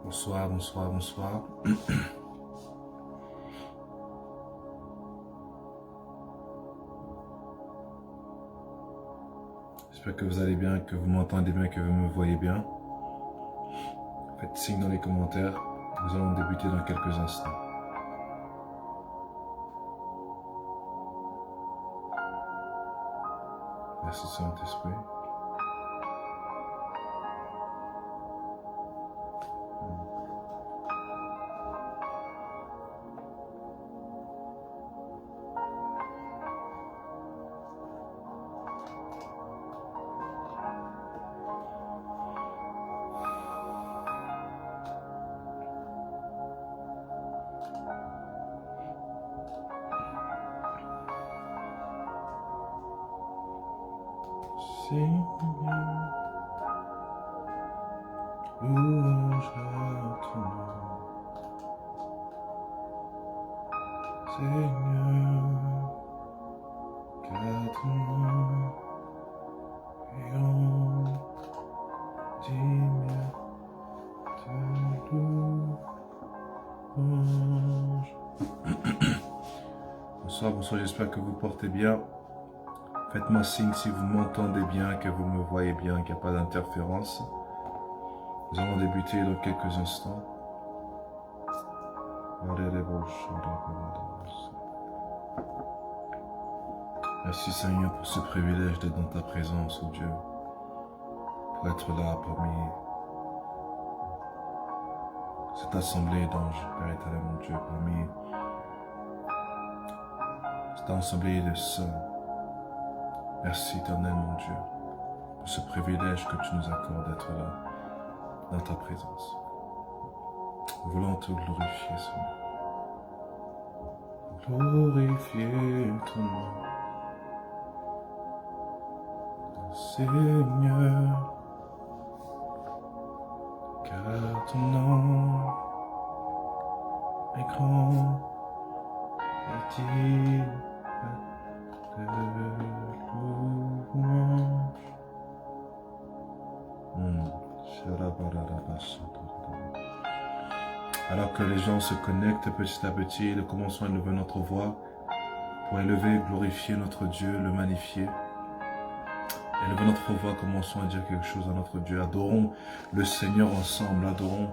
Bonsoir, bonsoir, bonsoir. J'espère que vous allez bien, que vous m'entendez bien, que vous me voyez bien. Faites signe dans les commentaires. Nous allons débuter dans quelques instants. Merci Saint-Esprit. Seigneur, louange à ton nom. Seigneur, car ton nom est grand, digne de louange. Bonsoir, bonsoir, j'espère que vous portez bien. Faites-moi signe si vous m'entendez bien, que vous me voyez bien, qu'il n'y a pas d'interférence. Nous allons débuter dans quelques instants. Merci Seigneur pour ce privilège d'être dans ta présence, oh Dieu. Pour être là parmi cette assemblée d'anges, Père éternel, mon Dieu, parmi cette assemblée de saints. Merci éternel mon Dieu pour ce privilège que tu nous accordes d'être là dans ta présence. Nous voulons te glorifier Seigneur. Glorifier ton nom. Seigneur, car ton nom est grand et digne de Alors que les gens se connectent petit à petit, nous commençons à élever notre voix pour élever et glorifier notre Dieu, le magnifier. Élevons notre voix, commençons à dire quelque chose à notre Dieu. Adorons le Seigneur ensemble, adorons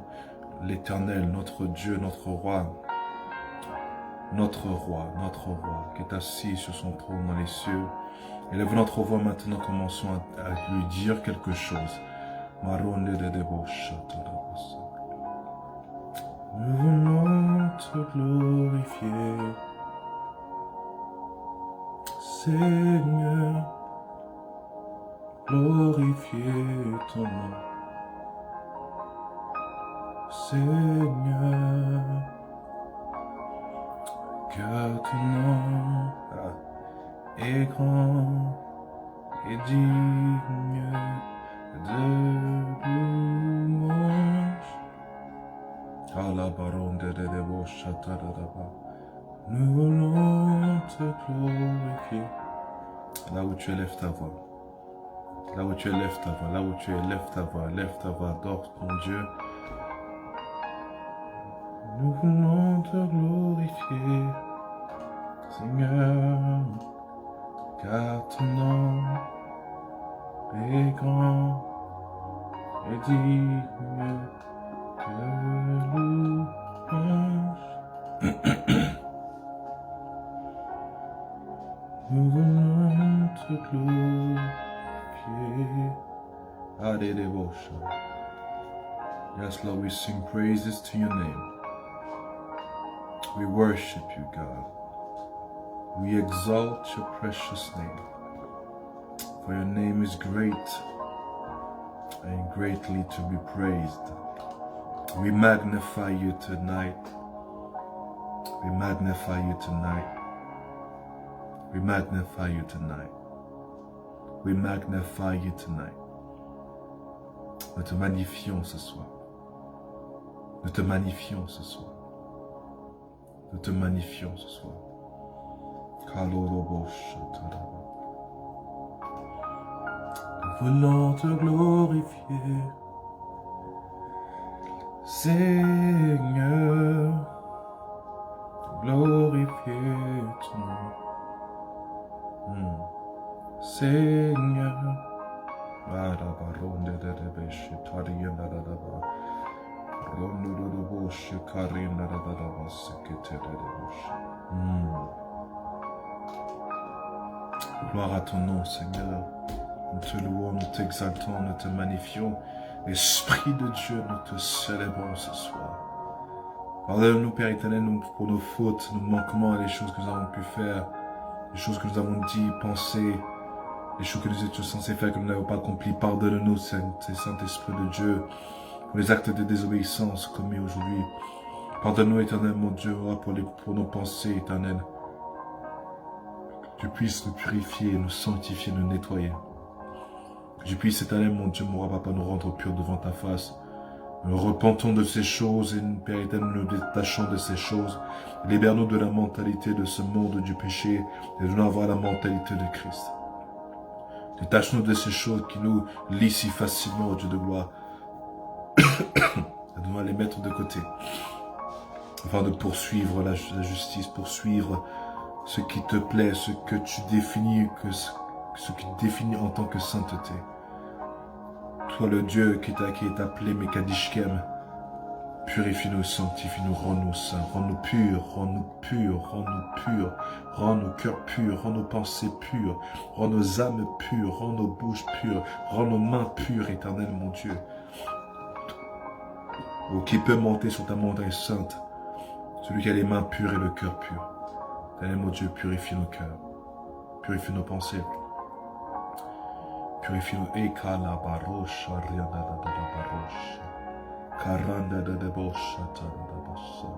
l'Éternel, notre Dieu, notre roi, qui est assis sur son trône dans les cieux. Élevons notre voix maintenant, commençons à lui dire quelque chose. Nous voulons te glorifier, Seigneur, glorifier ton nom, Seigneur, car ton nom est grand et digne de louange. Nous voulons te glorifier. Là où tu élèves ta voix, là où tu élèves ta voix, là où tu élèves ta voix, adore ton Dieu. Nous voulons te glorifier, Seigneur, car ton nom est grand et digne de louange. Nous voulons te glorifier. Yes, Lord, we sing praises to your name. We worship you, God. We exalt your precious name. For your name is great and greatly to be praised. We magnify you tonight. We magnify you tonight. We magnify you tonight. We magnify you tonight. Nous te magnifions ce soir. Nous te magnifions ce soir. Nous te magnifions ce soir. Nous voulons te glorifier, Seigneur, glorifier ton nom. Seigneur, gloire à ton nom, Seigneur. Nous te louons, nous t'exaltons, nous te magnifions. Esprit de Dieu, nous te célébrons ce soir. Pardonne-nous, Père éternel, pour nos fautes, nos manquements, les choses que nous avons pu faire, les choses que nous avons dit, pensé, les choses que nous étions censés faire que nous n'avons pas accomplies. Pardonne-nous, Saint-Esprit de Dieu, pour les actes de désobéissance commis aujourd'hui. Pardonne-nous, éternel, mon Dieu, pour nos pensées, éternel. Que tu puisses nous purifier, nous sanctifier, nous nettoyer. Que tu puisses, éternel, mon Dieu, mon roi, papa, nous rendre purs devant ta face. Nous repentons de ces choses et, Père éternel, nous détachons de ces choses. Libère-nous de la mentalité de ce monde du péché et de nous avoir la mentalité de Christ. Détache-nous de ces choses qui nous lient si facilement, au Dieu de gloire. Nous allons les mettre de côté, afin de poursuivre la justice, poursuivre ce qui te plaît, ce que tu définis, ce qui te définit en tant que sainteté. Toi, le Dieu qui est appelé Mekadishkem, purifie-nous, sanctifie-nous, rends-nous saints, rends-nous purs, rends-nous purs, rends-nous purs, rends nos cœurs purs, rends nos pensées pures, rends nos âmes pures, rends nos bouches pures, rends nos mains pures, éternel mon Dieu. Oh, qui peut monter sur ta montagne sainte? Celui qui a les mains pures et le cœur pur. Éternel mon Dieu, purifie nos cœurs, purifie nos pensées, purifie nos ekala barosha rianda da barosha karanda da bosha da bassa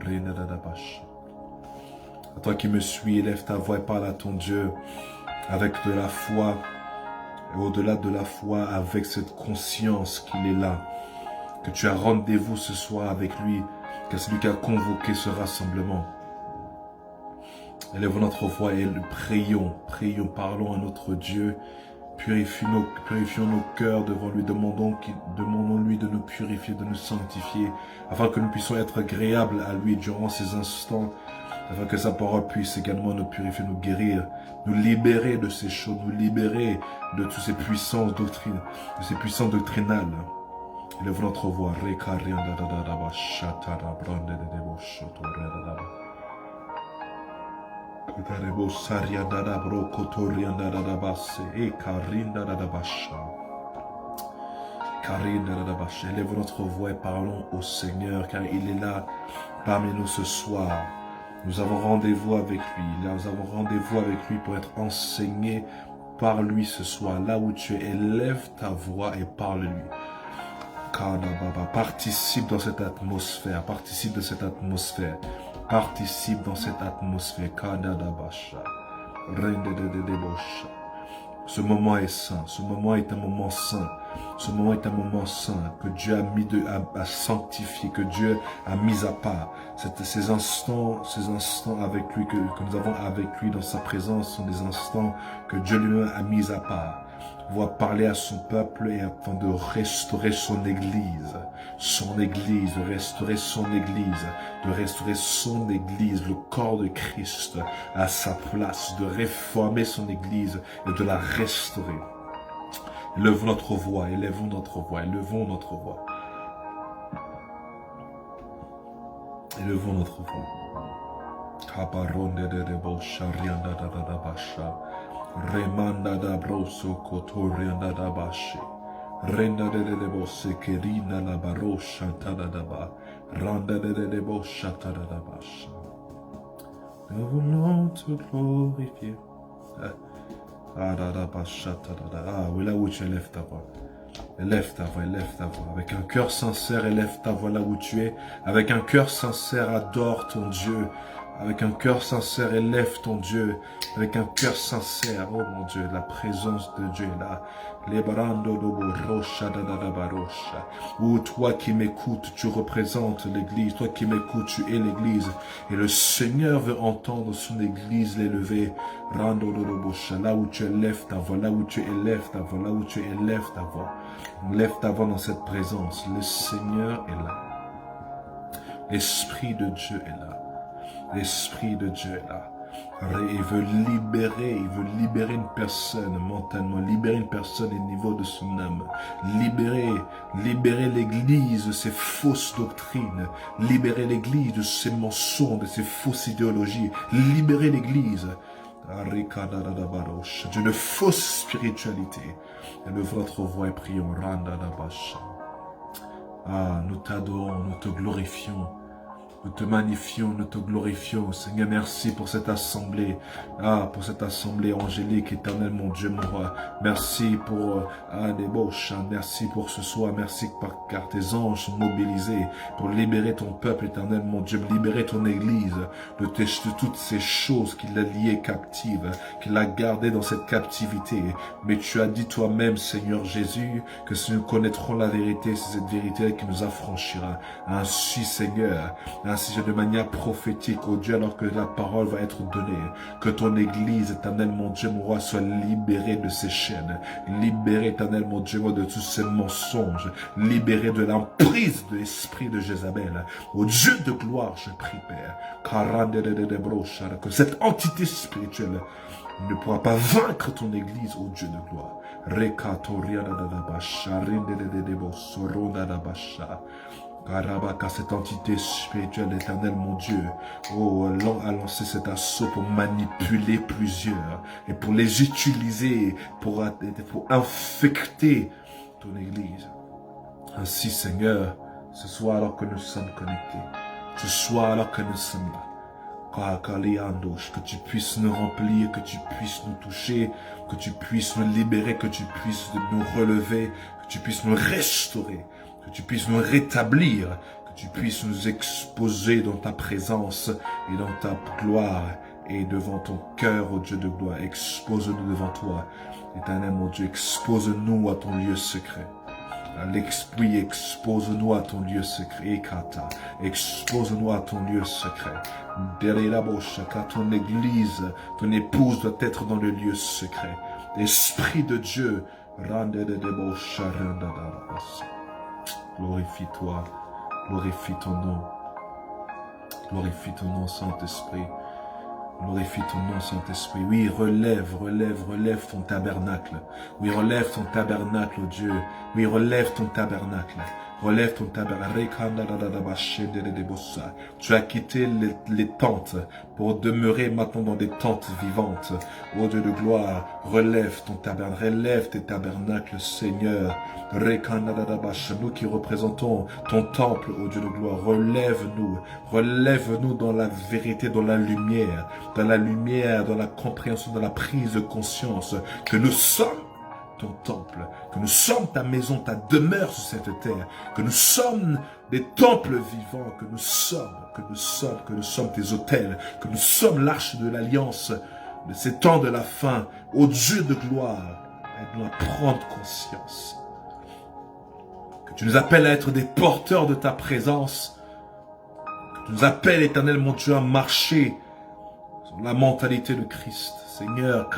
rina da basha. À toi qui me suis, élève ta voix et parle à ton Dieu avec de la foi et au-delà de la foi avec cette conscience qu'il est là, que tu as rendez-vous ce soir avec lui, que c'est lui qui a convoqué ce rassemblement. Élèvons notre voix et prions, parlons à notre Dieu, purifions nos cœurs devant lui, demandons-lui de nous purifier, de nous sanctifier, afin que nous puissions être agréables à lui durant ces instants, afin que sa parole puisse également nous purifier, nous guérir, nous libérer de ces choses, nous libérer de toutes ces puissances doctrines, de ces puissances doctrinales. Élèvons notre voix. Élèvons notre voix et parlons au Seigneur, car il est là parmi nous ce soir. Nous avons rendez-vous avec lui. Nous avons rendez-vous avec lui pour être enseignés par lui ce soir. Là où tu es, élève ta voix et parle-lui. Participe dans cette atmosphère, participe de cette atmosphère, participe dans cette atmosphère. Ce moment est saint, ce moment est un moment saint, ce moment est un moment saint que Dieu a mis à sanctifier, que Dieu a mis à part. Ces instants avec lui, que nous avons avec lui dans sa présence sont des instants que Dieu lui-même a mis à part. Va parler à son peuple et afin de restaurer son église, de restaurer son église, le corps de Christ à sa place, de réformer son église et de la restaurer. Élevons notre voix, élevons notre voix, élevons notre voix. Élevons notre voix. Remanda da broso cotorianda da bashe. Renda de bosse kerina la barosha tada da ba. Randa de bosha tada da basha. Nous voulons te glorifier. Ah oui, là où tu élèves ta voix. Élève ta voix, élève ta voix. Avec un cœur sincère, élève ta voix là où tu es. Avec un cœur sincère, adore ton Dieu. Avec un cœur sincère, élève ton Dieu. Avec un cœur sincère, oh mon Dieu, la présence de Dieu est là. Oh, toi qui m'écoutes, tu représentes l'Église. Toi qui m'écoutes, tu es l'Église. Et le Seigneur veut entendre son Église l'élever. Là où tu élèves ta voix, là où tu élèves ta voix, là où tu élèves ta voix. Lève ta voix dans cette présence. Le Seigneur est là. L'Esprit de Dieu est là. L'Esprit de Dieu est là. Il veut libérer une personne mentalement, libérer une personne au niveau de son âme, libérer l'Église de ses fausses doctrines, libérer l'Église de ses mensonges, de ses fausses idéologies, libérer l'Église d'une fausse spiritualité. Élevez votre voix et prions. Ah, nous t'adorons, nous te glorifions. Nous te magnifions, nous te glorifions. Seigneur, merci pour cette assemblée. Ah, pour cette assemblée angélique, éternel, mon Dieu, mon roi. Merci pour débauche. Merci pour ce soir. Merci car tes anges sont mobilisés pour libérer ton peuple, éternel, mon Dieu. Libérer ton église de toutes ces choses qui l'a liée captive, qui l'a gardée dans cette captivité. Mais tu as dit toi-même, Seigneur Jésus, que si nous connaîtrons la vérité, c'est cette vérité qui nous affranchira. Ainsi, Seigneur, ainsi de manière prophétique, oh Dieu, alors que la parole va être donnée, que ton Église, éternel mon Dieu, mon roi, soit libérée de ses chaînes, libérée, éternel mon Dieu, de tous ces mensonges, libérée de l'emprise de l'esprit de Jézabel. Au Dieu de gloire, je prie, Père, que cette entité spirituelle ne pourra pas vaincre ton Église, ô Dieu de gloire. Car cette entité spirituelle, éternelle, mon Dieu, a lancé cet assaut pour manipuler plusieurs et pour les utiliser pour infecter ton Église. Ainsi, Seigneur, ce soir alors que nous sommes connectés, ce soir alors que nous sommes là, que tu puisses nous remplir, que tu puisses nous toucher, que tu puisses nous libérer, que tu puisses nous relever, que tu puisses nous restaurer, que tu puisses nous rétablir, que tu puisses nous exposer dans ta présence et dans ta gloire et devant ton cœur, ô Dieu de gloire. Expose-nous devant toi, éternel mon Dieu, expose-nous à ton lieu secret. Oui, expose-nous à ton lieu secret, expose-nous à ton lieu secret. Derrière la bouche, car ton église, ton épouse doit être dans le lieu secret. L'Esprit de Dieu, glorifie-toi, glorifie ton nom, Saint-Esprit. Glorifie ton nom, Saint-Esprit. Oui, relève ton tabernacle. Oui, relève ton tabernacle, oh Dieu. Oui, relève ton tabernacle. Relève ton tabernacle. Tu as quitté les tentes pour demeurer maintenant dans des tentes vivantes. Ô Dieu de gloire, relève ton tabernacle. Relève tes tabernacles, Seigneur. Nous qui représentons ton temple, ô Dieu de gloire, relève-nous dans la vérité, dans la lumière, dans la compréhension, dans la prise de conscience que nous sommes ton temple, que nous sommes ta maison, ta demeure sur cette terre, que nous sommes des temples vivants, que nous sommes tes autels, que nous sommes l'arche de l'alliance de ces temps de la fin. Ô Dieu de gloire, aide-nous à prendre conscience. Tu nous appelles à être des porteurs de ta présence. Tu nous appelles, éternel mon Dieu, à marcher sur la mentalité de Christ. Seigneur,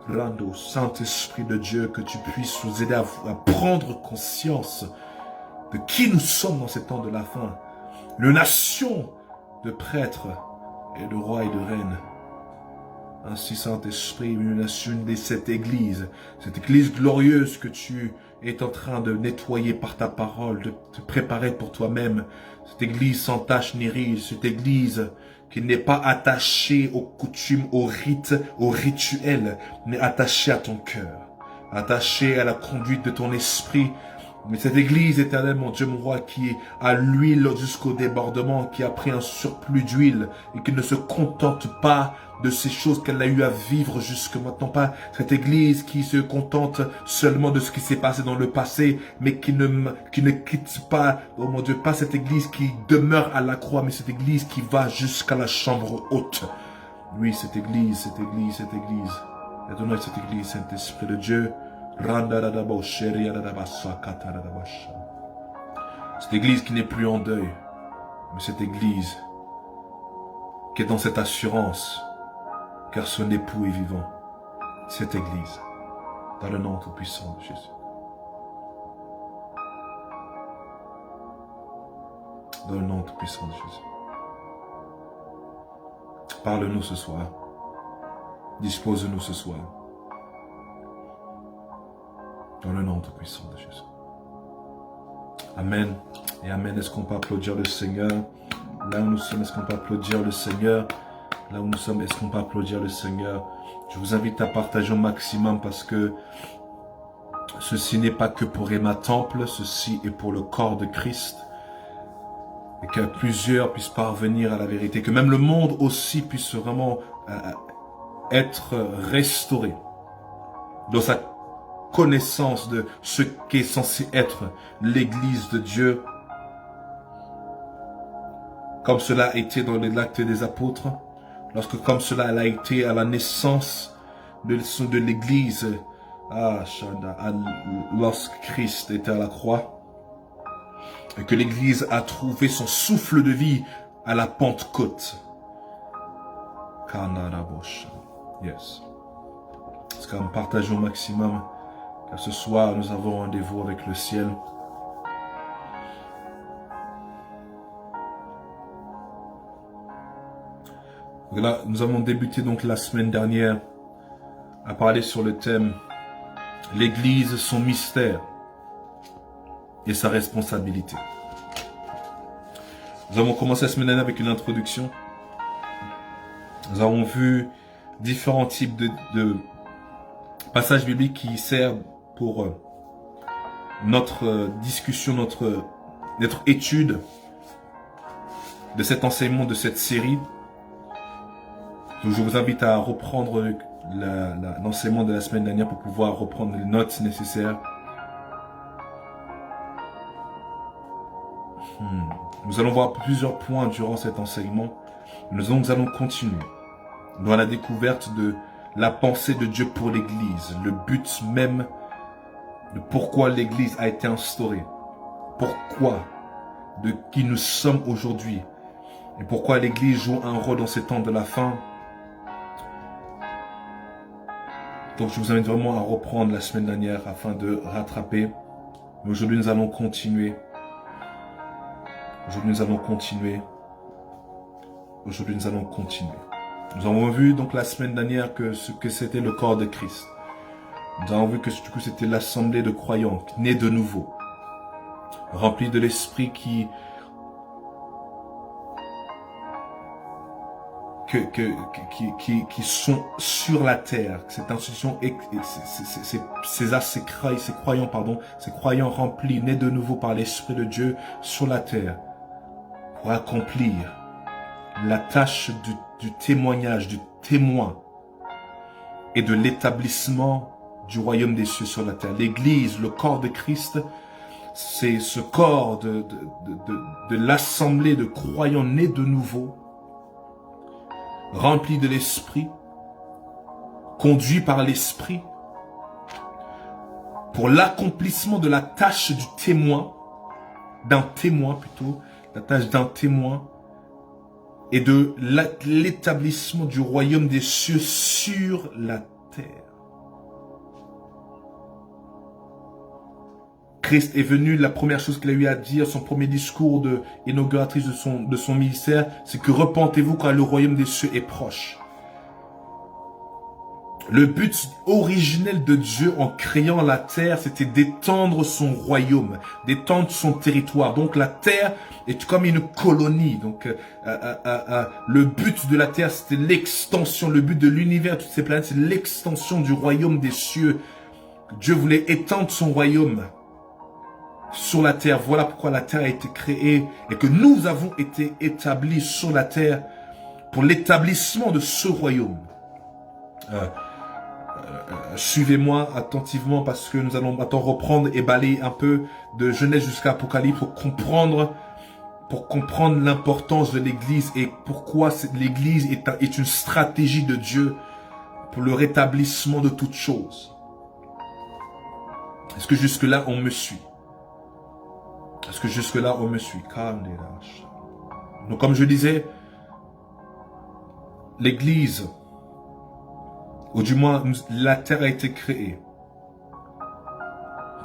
Rando, Saint-Esprit de Dieu, que tu puisses nous aider à prendre conscience de qui nous sommes dans ces temps de la fin. Une nation de prêtres et de rois et de reines. Ainsi, Saint-Esprit, une nation de cette église glorieuse que tu es en train de nettoyer par ta parole, de te préparer pour toi-même. Cette église sans tache ni ride, cette église qui n'est pas attachée aux coutumes, aux rites, aux rituels, mais attachée à ton cœur, attachée à la conduite de ton esprit, Mais cette église éternelle, mon Dieu, mon roi, qui a l'huile jusqu'au débordement, qui a pris un surplus d'huile et qui ne se contente pas de ces choses qu'elle a eu à vivre jusque maintenant, pas cette église qui se contente seulement de ce qui s'est passé dans le passé, mais qui ne quitte pas, oh mon Dieu, pas cette église qui demeure à la croix, mais cette église qui va jusqu'à la chambre haute. Oui, cette église, cette église, cette église. Et donne cette église, Saint-Esprit de Dieu. Cette église qui n'est plus en deuil, mais cette église qui est dans cette assurance, car son époux est vivant. Cette église, dans le nom tout-puissant de Jésus. Dans le nom tout-puissant de Jésus. Parle-nous ce soir. Dispose-nous ce soir. Dans le nom tout-puissant de Jésus. Amen et Amen. Est-ce qu'on peut applaudir le Seigneur? Là où nous sommes, est-ce qu'on peut applaudir le Seigneur? Là où nous sommes, est-ce qu'on peut applaudir le Seigneur? Je vous invite à partager au maximum parce que ceci n'est pas que pour Emma Temple, ceci est pour le corps de Christ. Et que plusieurs puissent parvenir à la vérité, que même le monde aussi puisse vraiment être restauré dans sa connaissance de ce qu'est censé être l'Église de Dieu, comme cela a été dans l'acte des apôtres, comme cela a été à la naissance de l'Église, lorsque Christ était à la croix, et que l'Église a trouvé son souffle de vie à la Pentecôte. Yes. Est-ce qu'on partage au maximum? Car ce soir, nous avons rendez-vous avec le ciel. Là, nous avons débuté donc la semaine dernière à parler sur le thème « L'Église, son mystère et sa responsabilité ». Nous avons commencé la semaine dernière avec une introduction. Nous avons vu différents types de passages bibliques qui servent pour notre discussion, notre étude de cet enseignement, de cette série. Donc je vous invite à reprendre l'enseignement de la semaine dernière pour pouvoir reprendre les notes nécessaires. Nous allons voir plusieurs points durant cet enseignement. Nous allons continuer dans la découverte de la pensée de Dieu pour l'Église, le but même de pourquoi l'Église a été instaurée, pourquoi, de qui nous sommes aujourd'hui, et pourquoi l'Église joue un rôle dans ces temps de la fin. Donc je vous invite vraiment à reprendre la semaine dernière afin de rattraper. Mais aujourd'hui nous allons continuer. Aujourd'hui nous allons continuer. Aujourd'hui nous allons continuer. Nous avons vu donc la semaine dernière que c'était le corps de Christ. Nous avons vu que du coup c'était l'assemblée de croyants nés de nouveau, remplis de l'esprit qui sont sur la terre. Cette institution, ces croyants remplis, nés de nouveau par l'Esprit de Dieu sur la terre, pour accomplir la tâche du témoignage, du témoin et de l'établissement du royaume des cieux sur la terre. L'Église, le corps de Christ, c'est ce corps de l'assemblée de croyants nés de nouveau, remplis de l'Esprit, conduits par l'Esprit, pour l'accomplissement de la tâche du témoin, la tâche d'un témoin, et de l'établissement du royaume des cieux sur la terre. Christ est venu, la première chose qu'il a eu à dire, son premier discours inauguratrice de son ministère, c'est que repentez-vous car le royaume des cieux est proche. Le but originel de Dieu en créant la terre, c'était d'étendre son royaume, d'étendre son territoire. Donc la terre est comme une colonie. Donc le but de la terre, c'était l'extension. Le but de l'univers, toutes ces planètes, c'est l'extension du royaume des cieux. Dieu voulait étendre son royaume. sur la terre. Voilà pourquoi la terre a été créée et que nous avons été établis sur la terre pour l'établissement de ce royaume. Suivez-moi attentivement parce que nous allons maintenant reprendre et balayer un peu de Genèse jusqu'à Apocalypse pour comprendre l'importance de l'Église et pourquoi l'Église est une stratégie de Dieu pour le rétablissement de toutes choses. Est-ce que jusque-là on me suit? Est-ce que jusque-là on me suit? Donc comme je disais, l'Église, ou du moins la terre a été créée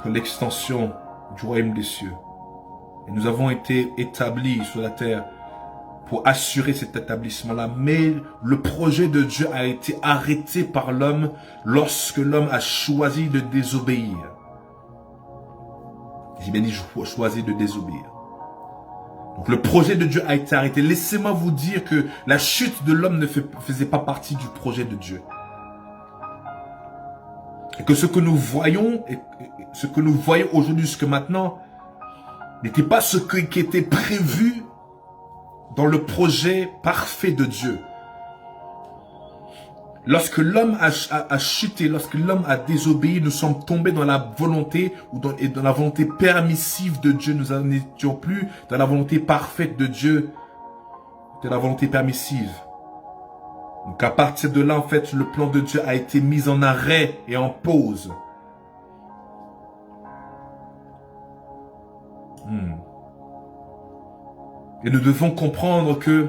pour l'extension du royaume des cieux. Et nous avons été établis sur la terre pour assurer cet établissement-là. Mais le projet de Dieu a été arrêté par l'homme lorsque l'homme a choisi de désobéir. J'ai bien dit choisi de désobéir. Donc le projet de Dieu a été arrêté. Laissez-moi vous dire que la chute de l'homme ne faisait pas partie du projet de Dieu. Et que ce que nous voyons aujourd'hui jusque maintenant n'était pas ce qui était prévu dans le projet parfait de Dieu. Lorsque l'homme a chuté, lorsque l'homme a désobéi, nous sommes tombés dans la volonté dans la volonté permissive de Dieu. Nous n'étions plus dans la volonté parfaite de Dieu, de la volonté permissive. Donc à partir de là, en fait, le plan de Dieu a été mis en arrêt et en pause. Et nous devons comprendre que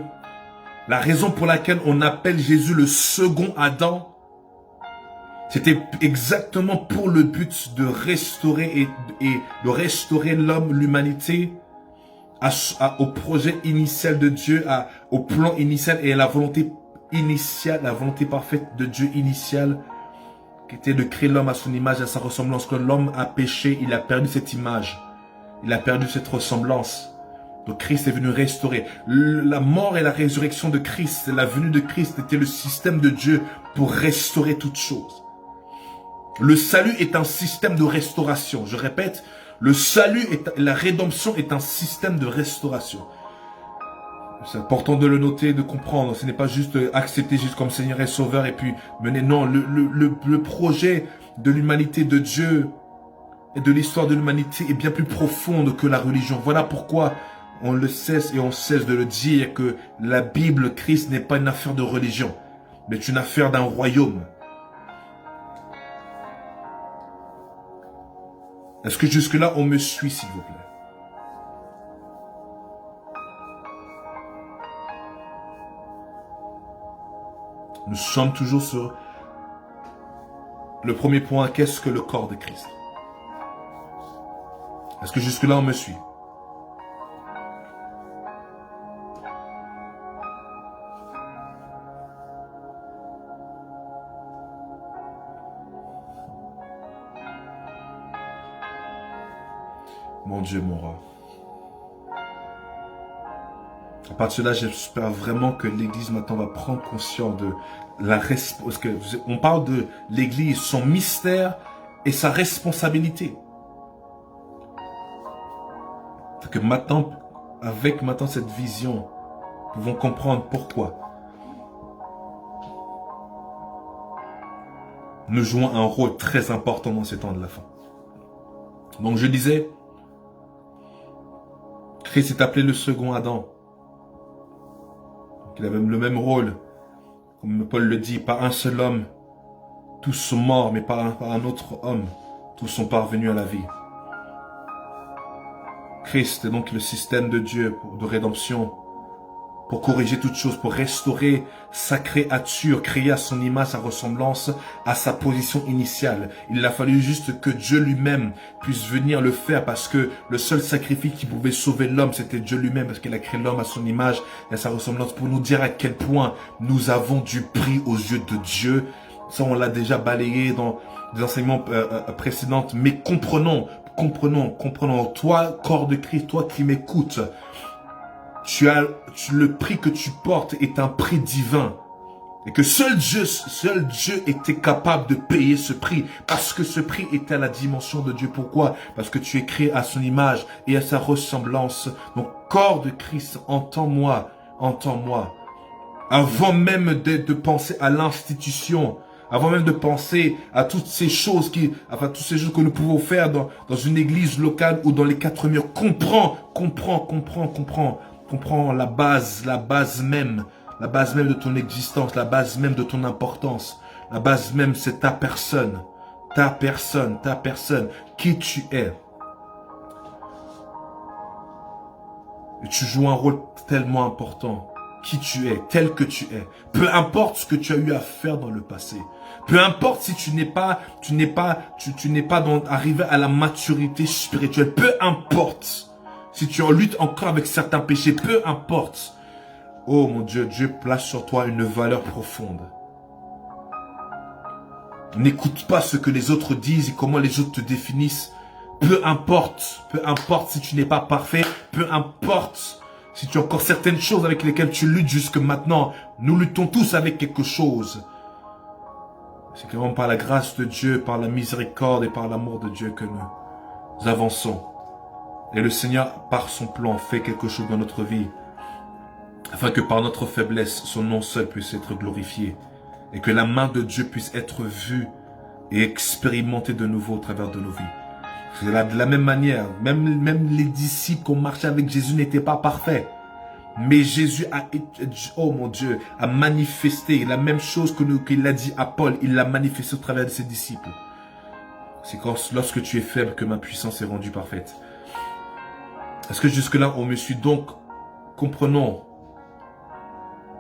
la raison pour laquelle on appelle Jésus le second Adam, c'était exactement pour le but de restaurer et de restaurer l'homme, l'humanité, au projet initial de Dieu, au plan initial et à la volonté initiale, la volonté parfaite de Dieu initiale, qui était de créer l'homme à son image et à sa ressemblance. Quand l'homme a péché, il a perdu cette image, il a perdu cette ressemblance. Donc Christ est venu restaurer. La mort et la résurrection de Christ, la venue de Christ était le système de Dieu pour restaurer toutes choses. Le salut est un système de restauration. Je répète, le salut, la rédemption est un système de restauration. C'est important de le noter, de comprendre. Ce n'est pas juste accepter juste comme Seigneur et Sauveur et puis mener. Non, le projet de l'humanité de Dieu et de l'histoire de l'humanité est bien plus profonde que la religion. Voilà pourquoi on le cesse et on cesse de le dire que la Bible, Christ n'est pas une affaire de religion, mais une affaire d'un royaume. Est-ce que jusque-là on me suit, s'il vous plaît? Nous sommes toujours sur le premier point. Qu'est-ce que le corps de Christ? Est-ce que jusque-là on me suit? Mon Dieu, mon roi. À partir de là, j'espère vraiment que l'Église maintenant va prendre conscience de la responsabilité. Parce qu'on parle de l'Église, son mystère et sa responsabilité. Donc que maintenant, avec cette vision, nous pouvons comprendre pourquoi nous jouons un rôle très important dans ces temps de la fin. Donc je disais, Christ est appelé le second Adam. Il avait le même rôle, comme Paul le dit, pas un seul homme. Tous sont morts, mais pas un autre homme. Tous sont parvenus à la vie. Christ est donc le système de Dieu de rédemption, pour corriger toutes choses, pour restaurer sa créature, créée à son image, sa ressemblance, à sa position initiale. Il a fallu juste que Dieu lui-même puisse venir le faire, parce que le seul sacrifice qui pouvait sauver l'homme, c'était Dieu lui-même, parce qu'il a créé l'homme à son image et à sa ressemblance, pour nous dire à quel point nous avons du prix aux yeux de Dieu. Ça, on l'a déjà balayé dans des enseignements précédents, mais comprenons. Toi, corps de Christ, toi qui m'écoutes, le prix que tu portes est un prix divin. Et que seul Dieu était capable de payer ce prix. Parce que ce prix était à la dimension de Dieu. Pourquoi? Parce que tu es créé à son image et à sa ressemblance. Donc, corps de Christ, entends-moi, entends-moi. Avant même de penser à l'institution, avant même de penser à toutes ces choses toutes ces choses que nous pouvons faire dans une église locale ou dans les quatre murs, comprends la base même de ton existence, la base même de ton importance, la base même c'est ta personne, qui tu es. Et tu joues un rôle tellement important. Qui tu es, tel que tu es. Peu importe ce que tu as eu à faire dans le passé. Peu importe si tu n'es pas arrivé à la maturité spirituelle. Peu importe si tu en luttes encore avec certains péchés. Peu importe. Oh mon Dieu, Dieu place sur toi une valeur profonde. N'écoute pas ce que les autres disent et comment les autres te définissent. Peu importe si tu n'es pas parfait. Peu importe si tu as encore certaines choses avec lesquelles tu luttes jusque maintenant. Nous luttons tous avec quelque chose. C'est vraiment par la grâce de Dieu, par la miséricorde et par l'amour de Dieu que nous avançons. Et le Seigneur, par son plan, fait quelque chose dans notre vie, afin que par notre faiblesse, son nom seul puisse être glorifié. Et que la main de Dieu puisse être vue et expérimentée de nouveau au travers de nos vies. De la même manière, même les disciples qui ont marché avec Jésus n'étaient pas parfaits. Mais Jésus oh mon Dieu, a manifesté la même chose qu'il a dit à Paul. Il l'a manifesté au travers de ses disciples. C'est lorsque tu es faible que ma puissance est rendue parfaite. Est-ce que jusque-là on me suit? Donc, comprenons.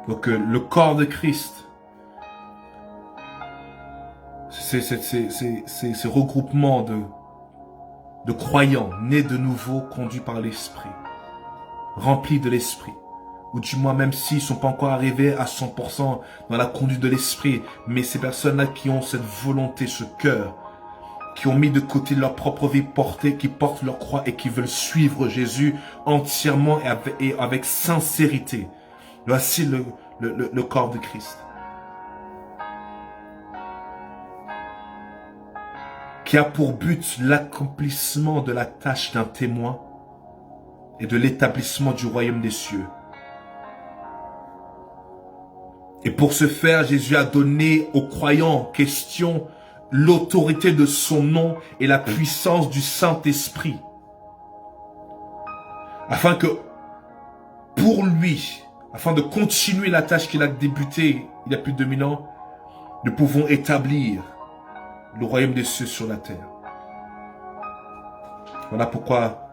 Donc, le corps de Christ, c'est ce regroupement de croyants, nés de nouveau, conduits par l'Esprit, remplis de l'Esprit, ou du moins même s'ils ne sont pas encore arrivés à 100% dans la conduite de l'Esprit, mais ces personnes-là qui ont cette volonté, ce cœur, qui ont mis de côté leur propre vie qui portent leur croix et qui veulent suivre Jésus entièrement et avec sincérité. Voici le corps de Christ. Qui a pour but l'accomplissement de la tâche d'un témoin et de l'établissement du royaume des cieux. Et pour ce faire, Jésus a donné aux croyants en question l'autorité de son nom et la puissance du Saint-Esprit. Afin que, pour lui, afin de continuer la tâche qu'il a débutée il y a plus de 2000 ans, nous pouvons établir le royaume des cieux sur la terre. Voilà pourquoi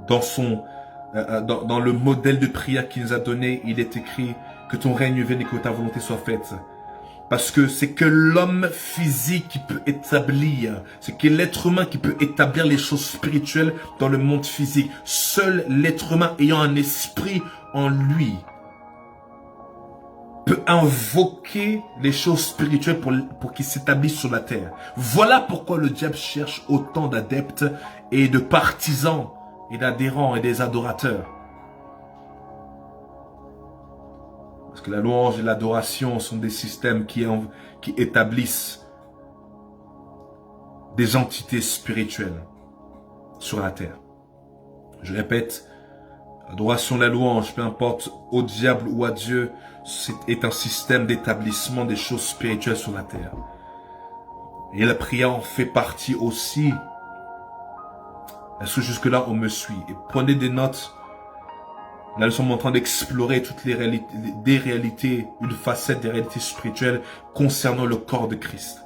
dans le modèle de prière qu'il nous a donné, il est écrit que ton règne vienne et que ta volonté soit faite. Parce que c'est que l'homme physique qui peut établir, c'est que l'être humain qui peut établir les choses spirituelles dans le monde physique. Seul l'être humain ayant un esprit en lui peut invoquer les choses spirituelles pour qu'ils s'établissent sur la terre. Voilà pourquoi le diable cherche autant d'adeptes et de partisans et d'adhérents et des adorateurs. Parce que la louange et l'adoration sont des systèmes qui établissent des entités spirituelles sur la terre. Je répète, l'adoration, la louange, peu importe au diable ou à Dieu, est un système d'établissement des choses spirituelles sur la terre. Et la prière en fait partie aussi. Est-ce que jusque-là on me suit? Et prenez des notes. Là, nous sommes en train d'explorer toutes les réalités, une facette des réalités spirituelles concernant le corps de Christ.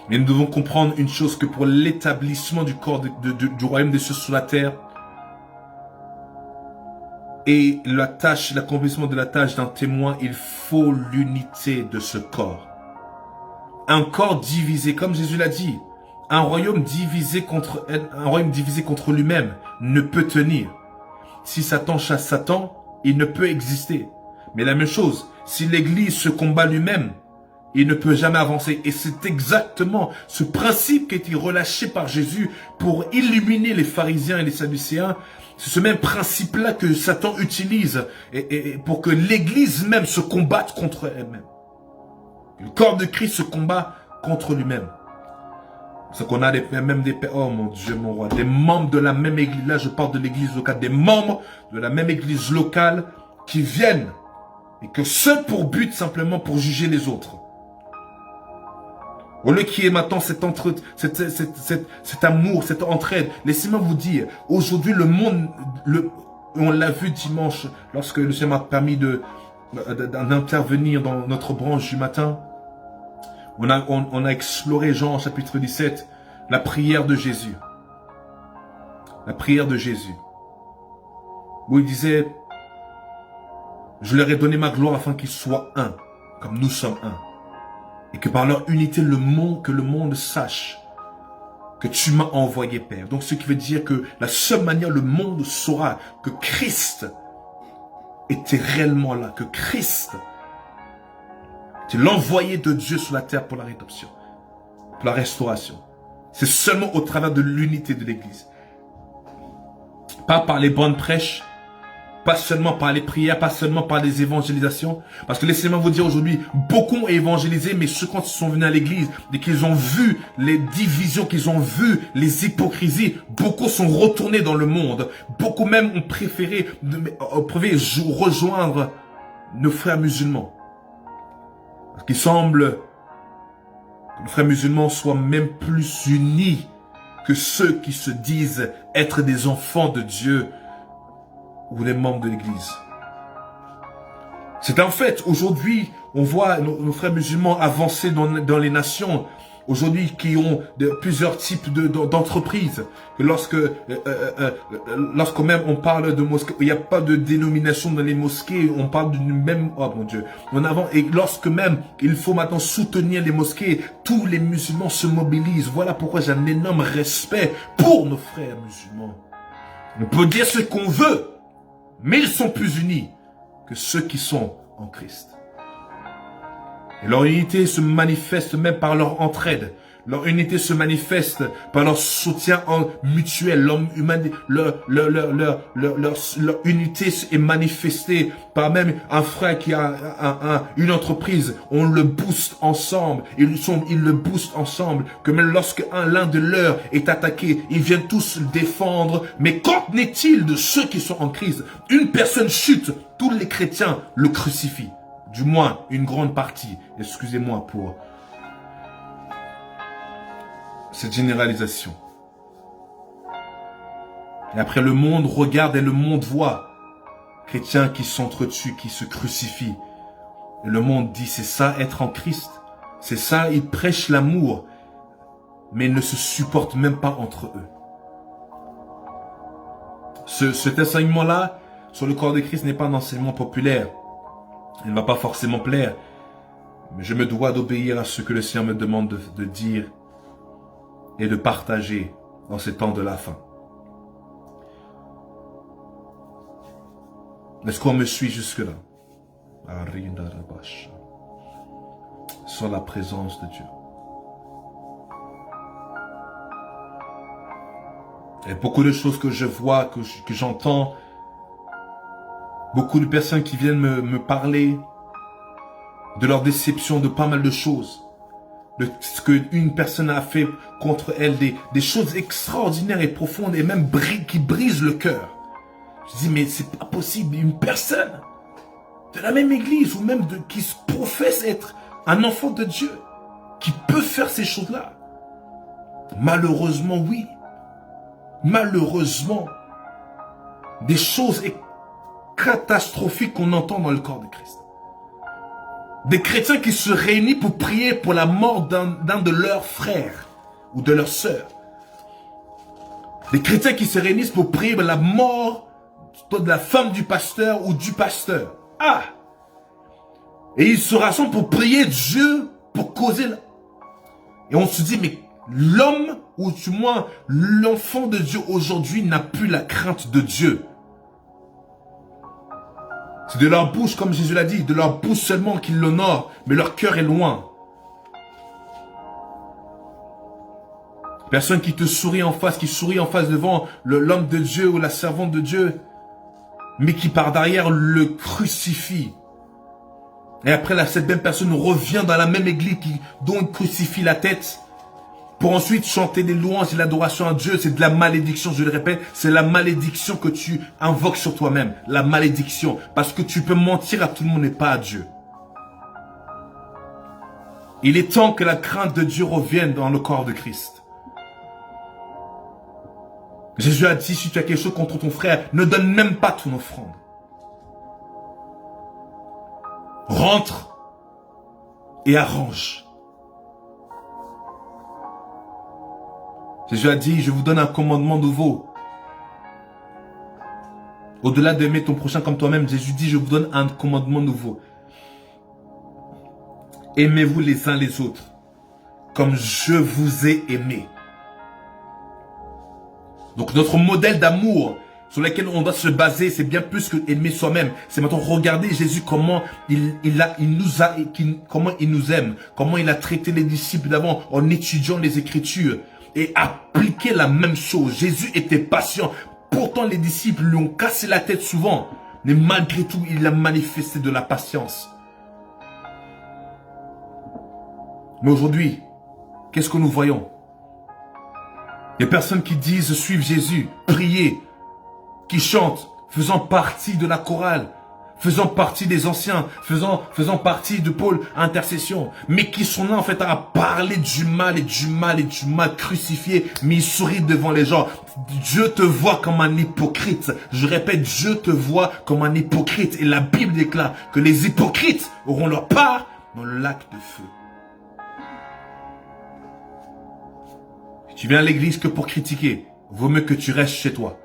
Mais nous devons comprendre une chose, que pour l'établissement du corps du royaume des cieux sur la terre et l'accomplissement de la tâche d'un témoin, il faut l'unité de ce corps. Un corps divisé, comme Jésus l'a dit, un royaume divisé contre lui-même ne peut tenir. Si Satan chasse Satan, il ne peut exister. Mais la même chose, si l'Église se combat lui-même, il ne peut jamais avancer. Et c'est exactement ce principe qui a été relâché par Jésus pour illuminer les pharisiens et les sadducéens C'est ce même principe-là que Satan utilise et pour que l'Église même se combatte contre elle-même. Le corps de Christ se combat contre lui-même. C'est qu'on a même des... Oh mon Dieu, mon roi. Des membres de la même Église. Là, je parle de l'Église locale. Des membres de la même Église locale qui viennent et que ce pour but simplement pour juger les autres. Au lieu qu'il y ait maintenant cet amour, cette entraide. Laissez-moi vous dire, aujourd'hui le monde, on l'a vu dimanche, lorsque le Seigneur m'a permis d'intervenir dans notre branche du matin. On a exploré Jean chapitre 17, la prière de Jésus. La prière de Jésus. Où il disait, je leur ai donné ma gloire afin qu'ils soient un, comme nous sommes un. Et que par leur unité, que le monde sache que tu m'as envoyé, Père. Donc, ce qui veut dire que la seule manière le monde saura que Christ était réellement là, que Christ était l'envoyé de Dieu sur la terre pour la rédemption, pour la restauration. C'est seulement au travers de l'unité de l'Église. Pas par les bonnes prêches, pas seulement par les prières, pas seulement par les évangélisations. Parce que laissez-moi vous dire aujourd'hui, beaucoup ont évangélisé, mais ceux quand ils sont venus à l'église, et qu'ils ont vu les divisions, qu'ils ont vu les hypocrisies, beaucoup sont retournés dans le monde. Beaucoup même ont préféré rejoindre nos frères musulmans. Parce qu'il semble que les frères musulmans soient même plus unis que ceux qui se disent être des enfants de Dieu ou les membres de l'Église. C'est un fait. Aujourd'hui, on voit nos frères musulmans avancer dans les nations. Aujourd'hui, qui ont plusieurs types d'entreprises. Lorsque même on parle de mosquées, il n'y a pas de dénomination dans les mosquées. On parle d'une même... Oh mon Dieu. Et lorsque même il faut maintenant soutenir les mosquées, tous les musulmans se mobilisent. Voilà pourquoi j'ai un énorme respect pour nos frères musulmans. On peut dire ce qu'on veut, mais ils sont plus unis que ceux qui sont en Christ. Et leur unité se manifeste même par leur entraide. Leur unité se manifeste par leur soutien mutuel. Leur unité est manifestée par même un frère qui a une entreprise. On le booste ensemble. Ils le boostent ensemble. Que même lorsque l'un de leurs est attaqué, ils viennent tous le défendre. Mais qu'en est-il de ceux qui sont en Christ? Une personne chute, tous les chrétiens le crucifient. Du moins, une grande partie. Excusez-moi pour cette généralisation. Et après, le monde regarde et le monde voit. Chrétiens qui s'entretuent, qui se crucifient. Et le monde dit, c'est ça être en Christ. C'est ça, ils prêchent l'amour. Mais ils ne se supportent même pas entre eux. Cet enseignement-là, sur le corps de Christ, n'est pas un enseignement populaire. Il ne va pas forcément plaire. Mais je me dois d'obéir à ce que le Seigneur me demande de dire et de partager dans ces temps de la fin. Est-ce qu'on me suit jusque-là? Sur la présence de Dieu. Il y a beaucoup de choses que je vois, que j'entends. Beaucoup de personnes qui viennent me parler de leur déception, de pas mal de choses. De ce qu'une personne a fait contre elle, des choses extraordinaires et profondes et même qui brisent le cœur. Je dis, mais c'est pas possible. Une personne de la même église ou même qui se professe être un enfant de Dieu, qui peut faire ces choses-là. Malheureusement, oui. Malheureusement, des choses catastrophiques qu'on entend dans le corps de Christ. Des chrétiens qui se réunissent pour prier pour la mort d'un de leurs frères ou de leurs sœurs. Des chrétiens qui se réunissent pour prier pour la mort de la femme du pasteur ou du pasteur. Ah! Et ils se rassemblent pour prier Dieu, pour causer... Et on se dit, mais l'homme, ou du moins l'enfant de Dieu aujourd'hui n'a plus la crainte de Dieu. C'est de leur bouche, comme Jésus l'a dit, de leur bouche seulement qu'ils l'honorent, mais leur cœur est loin. Personne qui te sourit en face, qui sourit en face devant l'homme de Dieu ou la servante de Dieu, mais qui par derrière le crucifie. Et après, cette même personne revient dans la même église dont il crucifie la tête pour ensuite chanter des louanges et l'adoration à Dieu. C'est de la malédiction, je le répète, c'est la malédiction que tu invoques sur toi-même. La malédiction, parce que tu peux mentir à tout le monde et pas à Dieu. Il est temps que la crainte de Dieu revienne dans le corps de Christ. Jésus a dit, si tu as quelque chose contre ton frère, ne donne même pas ton offrande. Rentre et arrange. Jésus a dit, je vous donne un commandement nouveau. Au-delà d'aimer ton prochain comme toi-même, Jésus dit, je vous donne un commandement nouveau. Aimez-vous les uns les autres, comme je vous ai aimé. Donc notre modèle d'amour sur lequel on doit se baser, c'est bien plus que aimer soi-même. C'est maintenant regarder Jésus, comment comment il nous aime, comment il a traité les disciples d'avant en étudiant les Écritures et appliquer la même chose. Jésus était patient. Pourtant les disciples lui ont cassé la tête souvent, mais malgré tout, il a manifesté de la patience. Mais aujourd'hui, qu'est-ce que nous voyons? Les personnes qui disent suivre Jésus, prier, qui chantent, faisant partie de la chorale, faisant partie des anciens, faisant partie de Paul intercession, mais qui sont là en fait à parler du mal et du mal et du mal crucifié, mais ils sourient devant les gens. Dieu te voit comme un hypocrite. Je répète, Dieu te voit comme un hypocrite. Et la Bible déclare que les hypocrites auront leur part dans le lac de feu. Si tu viens à l'église que pour critiquer, vaut mieux que tu restes chez toi.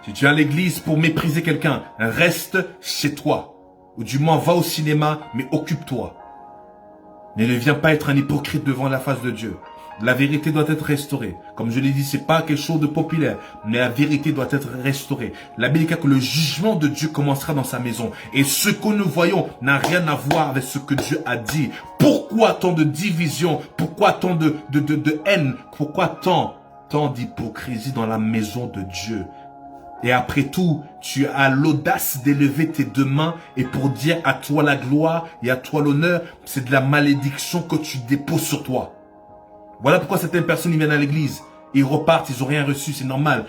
Si tu viens à l'église pour mépriser quelqu'un, reste chez toi. Ou du moins, va au cinéma, mais occupe-toi. Mais ne viens pas être un hypocrite devant la face de Dieu. La vérité doit être restaurée. Comme je l'ai dit, c'est pas quelque chose de populaire, mais la vérité doit être restaurée. La Bible dit que le jugement de Dieu commencera dans sa maison. Et ce que nous voyons n'a rien à voir avec ce que Dieu a dit. Pourquoi tant de division? Pourquoi tant de haine? Pourquoi tant d'hypocrisie dans la maison de Dieu? Et après tout, tu as l'audace d'élever tes deux mains et pour dire à toi la gloire et à toi l'honneur, c'est de la malédiction que tu déposes sur toi. Voilà pourquoi certaines personnes ils viennent à l'église, ils repartent, ils n'ont rien reçu, c'est normal.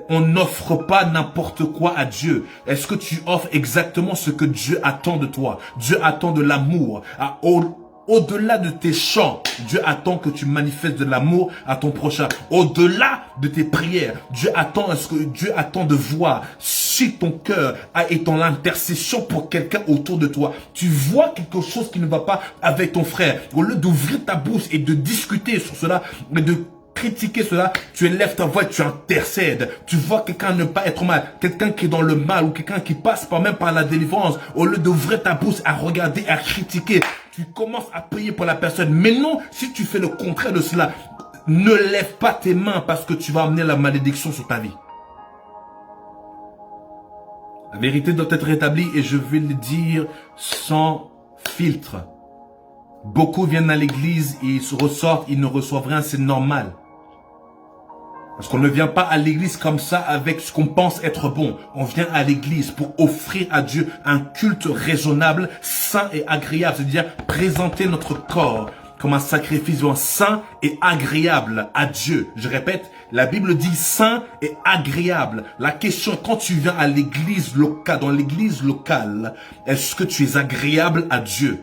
On n'offre pas n'importe quoi à Dieu. Est-ce que tu offres exactement ce que Dieu attend de toi? Dieu attend de l'amour. Au-delà de tes chants, Dieu attend que tu manifestes de l'amour à ton prochain. Au-delà de tes prières, Dieu attend de voir si ton cœur est en intercession pour quelqu'un autour de toi. Tu vois quelque chose qui ne va pas avec ton frère. Au lieu d'ouvrir ta bouche et de discuter sur cela, mais de critiquer cela, tu élèves ta voix et tu intercèdes. Tu vois quelqu'un ne pas être mal, quelqu'un qui est dans le mal ou quelqu'un qui passe même par la délivrance. Au lieu d'ouvrir ta bouche à regarder, à critiquer, tu commences à prier pour la personne. Mais non, si tu fais le contraire de cela, ne lève pas tes mains parce que tu vas amener la malédiction sur ta vie. La vérité doit être rétablie et je vais le dire sans filtre. Beaucoup viennent à l'église et ils se ressortent, ils ne reçoivent rien, c'est normal. Parce qu'on ne vient pas à l'église comme ça avec ce qu'on pense être bon. On vient à l'église pour offrir à Dieu un culte raisonnable, sain et agréable. C'est-à-dire présenter notre corps comme un sacrifice saint et agréable à Dieu. Je répète, la Bible dit saint et agréable. La question est, quand tu viens à l'église locale, dans l'église locale, est-ce que tu es agréable à Dieu?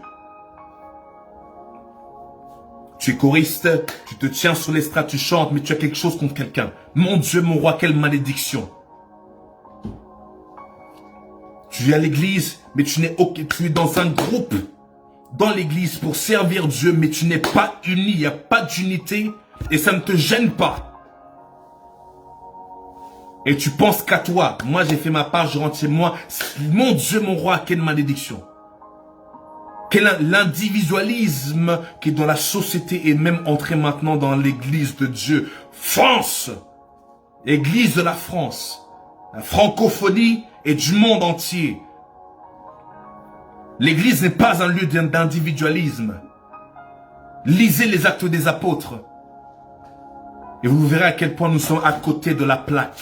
Tu es choriste, tu te tiens sur l'estrade, tu chantes, mais tu as quelque chose contre quelqu'un. Mon Dieu, mon roi, quelle malédiction. Tu es à l'église, mais tu es dans un groupe dans l'église pour servir Dieu, mais tu n'es pas uni, il n'y a pas d'unité et ça ne te gêne pas. Et tu penses qu'à toi. Moi, j'ai fait ma part, je rentre chez moi. Mon Dieu, mon roi, quelle malédiction. Quel l'individualisme qui est dans la société est même entré maintenant dans l'église de Dieu. France, église de la France, la francophonie et du monde entier. L'église n'est pas un lieu d'individualisme. Lisez les Actes des Apôtres. Et vous verrez à quel point nous sommes à côté de la plaque.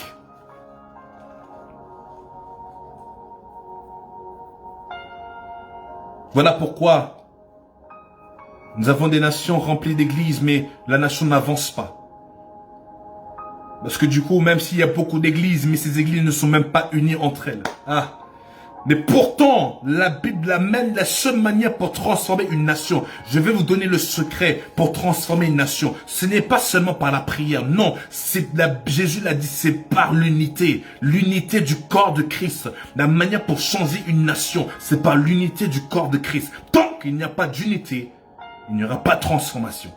Voilà pourquoi nous avons des nations remplies d'églises, mais la nation n'avance pas. Parce que du coup, même s'il y a beaucoup d'églises, mais ces églises ne sont même pas unies entre elles. Ah. Mais pourtant, la Bible amène la seule manière pour transformer une nation. Je vais vous donner le secret pour transformer une nation. Ce n'est pas seulement par la prière. Non, Jésus l'a dit, c'est par l'unité. L'unité du corps de Christ. La manière pour changer une nation, c'est par l'unité du corps de Christ. Tant qu'il n'y a pas d'unité, il n'y aura pas de transformation.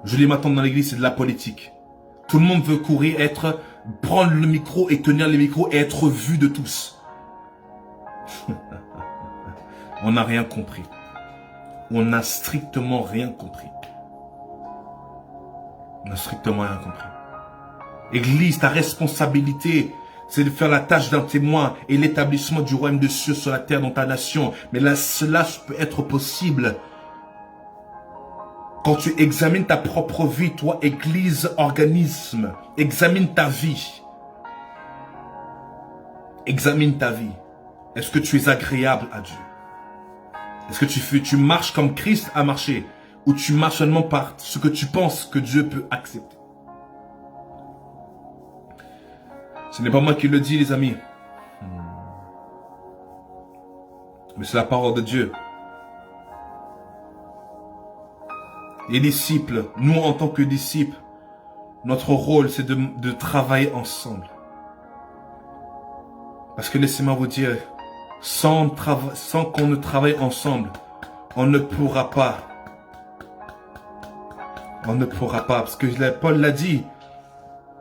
Je dis maintenant dans l'église, c'est de la politique. Tout le monde veut courir, prendre le micro et tenir le micro et être vu de tous. On n'a rien compris. On n'a strictement rien compris. On n'a strictement rien compris. Église, ta responsabilité, c'est de faire la tâche d'un témoin et l'établissement du royaume de Dieu sur la terre dans ta nation. Mais là, cela peut être possible quand tu examines ta propre vie, toi, église, organisme. Examine ta vie. Examine ta vie. Est-ce que tu es agréable à Dieu? Est-ce que tu marches comme Christ a marché? Ou tu marches seulement par ce que tu penses que Dieu peut accepter? Ce n'est pas moi qui le dis, les amis. Mais c'est la parole de Dieu. Les disciples, nous en tant que disciples, notre rôle c'est de travailler ensemble. Parce que laissez-moi vous dire, sans qu'on ne travaille ensemble, on ne pourra pas. On ne pourra pas. Parce que Paul l'a dit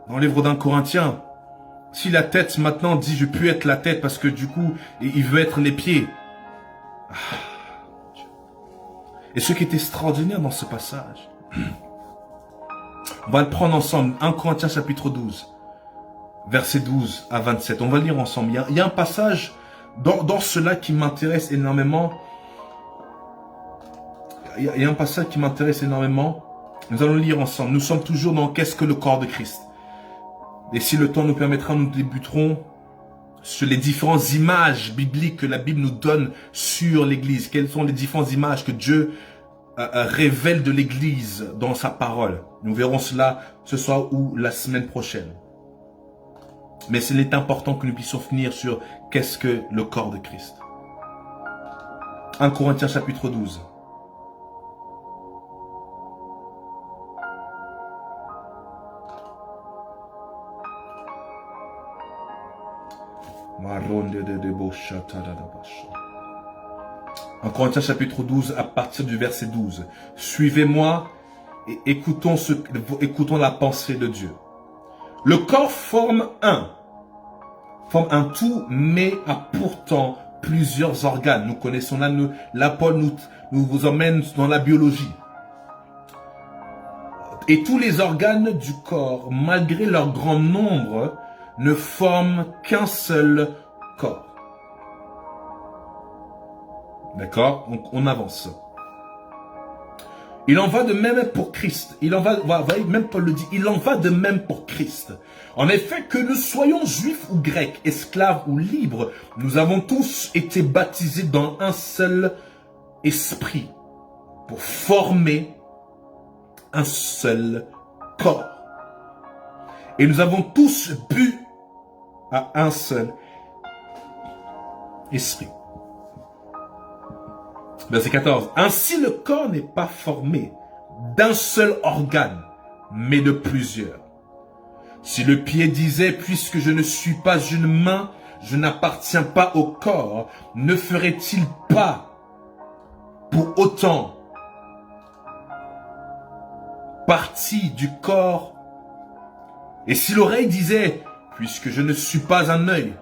dans le livre d'un Corinthien. Si la tête maintenant dit je peux être la tête parce que du coup il veut être les pieds. Et ce qui est extraordinaire dans ce passage, on va le prendre ensemble. 1 Corinthiens chapitre 12, versets 12 à 27. On va le lire ensemble. Il y a un passage dans cela qui m'intéresse énormément. Il y a un passage qui m'intéresse énormément. Nous allons le lire ensemble. Nous sommes toujours dans qu'est-ce que le corps de Christ. Et si le temps nous permettra, nous débuterons sur les différentes images bibliques que la Bible nous donne sur l'Église. Quelles sont les différentes images que Dieu révèle de l'Église dans sa parole. Nous verrons cela ce soir ou la semaine prochaine. Mais il est important que nous puissions finir sur qu'est-ce que le corps de Christ. 1 Corinthiens chapitre 12. En Corinthiens chapitre 12, à partir du verset 12. Suivez-moi et écoutons la pensée de Dieu. Le corps forme un tout, mais a pourtant plusieurs organes. Nous connaissons là, Paul nous vous emmène dans la biologie. Et tous les organes du corps, malgré leur grand nombre, ne forment qu'un seul corps. D'accord? Donc on avance. Il en va de même pour Christ. Même Paul le dit, il en va de même pour Christ. En effet, que nous soyons juifs ou grecs, esclaves ou libres, nous avons tous été baptisés dans un seul esprit pour former un seul corps. Et nous avons tous bu à un seul esprit. Verset 14. Ainsi le corps n'est pas formé d'un seul organe, mais de plusieurs. Si le pied disait, puisque je ne suis pas une main, je n'appartiens pas au corps, ne ferait-il pas pour autant partie du corps? Et si l'oreille disait, puisque je ne suis pas un œil,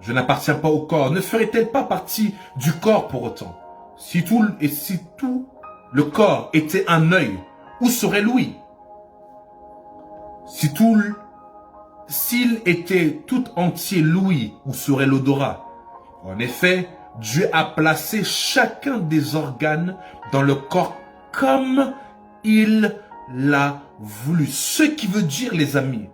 je n'appartiens pas au corps, ne ferait-elle pas partie du corps pour autant? Si tout le corps était un œil, où serait l'ouïe? S'il était tout entier l'ouïe, où serait l'odorat? En effet, Dieu a placé chacun des organes dans le corps comme il l'a voulu. Ce qui veut dire, les amis,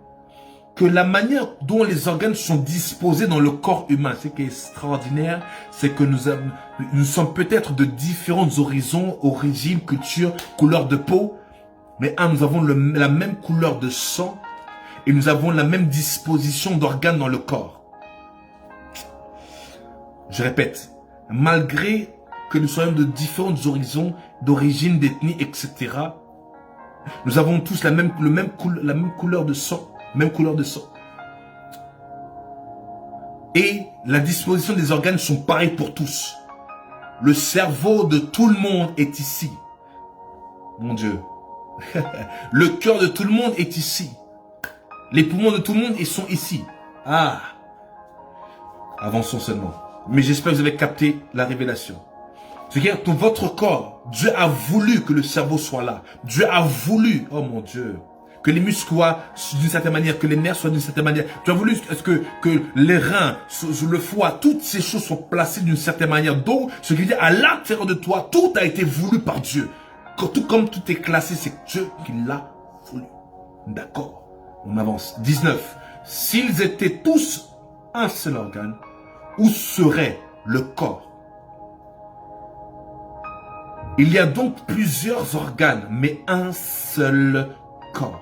que la manière dont les organes sont disposés dans le corps humain, ce qui est extraordinaire, c'est que nous sommes peut-être de différents horizons, origines, cultures, couleurs de peau, mais nous avons la même couleur de sang et nous avons la même disposition d'organes dans le corps. Je répète, malgré que nous soyons de différents horizons, d'origine, d'ethnie, etc., nous avons tous la même couleur de sang. Même couleur de sang. Et la disposition des organes sont pareilles pour tous. Le cerveau de tout le monde est ici. Mon Dieu. Le cœur de tout le monde est ici. Les poumons de tout le monde ils sont ici. Ah. Avançons seulement. Mais j'espère que vous avez capté la révélation. C'est-à-dire que votre corps, Dieu a voulu que le cerveau soit là. Dieu a voulu, oh mon Dieu, que les muscles soient d'une certaine manière, que les nerfs soient d'une certaine manière. Tu as voulu que les reins, le foie, toutes ces choses soient placées d'une certaine manière. Donc, ce qui veut dire, à l'intérieur de toi, tout a été voulu par Dieu. Tout comme tout est classé, c'est Dieu qui l'a voulu. D'accord. On avance. 19. S'ils étaient tous un seul organe, où serait le corps? Il y a donc plusieurs organes, mais un seul corps.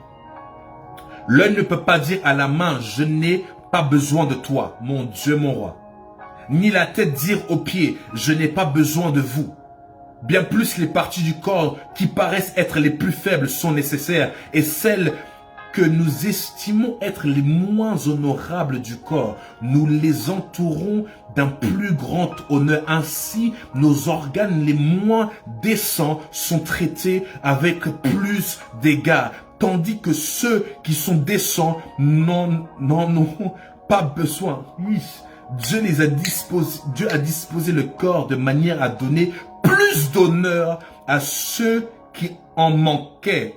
L'œil ne peut pas dire à la main, je n'ai pas besoin de toi, mon Dieu, mon roi. Ni la tête dire aux pieds, je n'ai pas besoin de vous. Bien plus les parties du corps qui paraissent être les plus faibles sont nécessaires et celles que nous estimons être les moins honorables du corps, nous les entourons d'un plus grand honneur. Ainsi, nos organes les moins décents sont traités avec plus d'égards, tandis que ceux qui sont décents n'en ont pas besoin. Oui. Dieu a disposé le corps de manière à donner plus d'honneur à ceux qui en manquaient.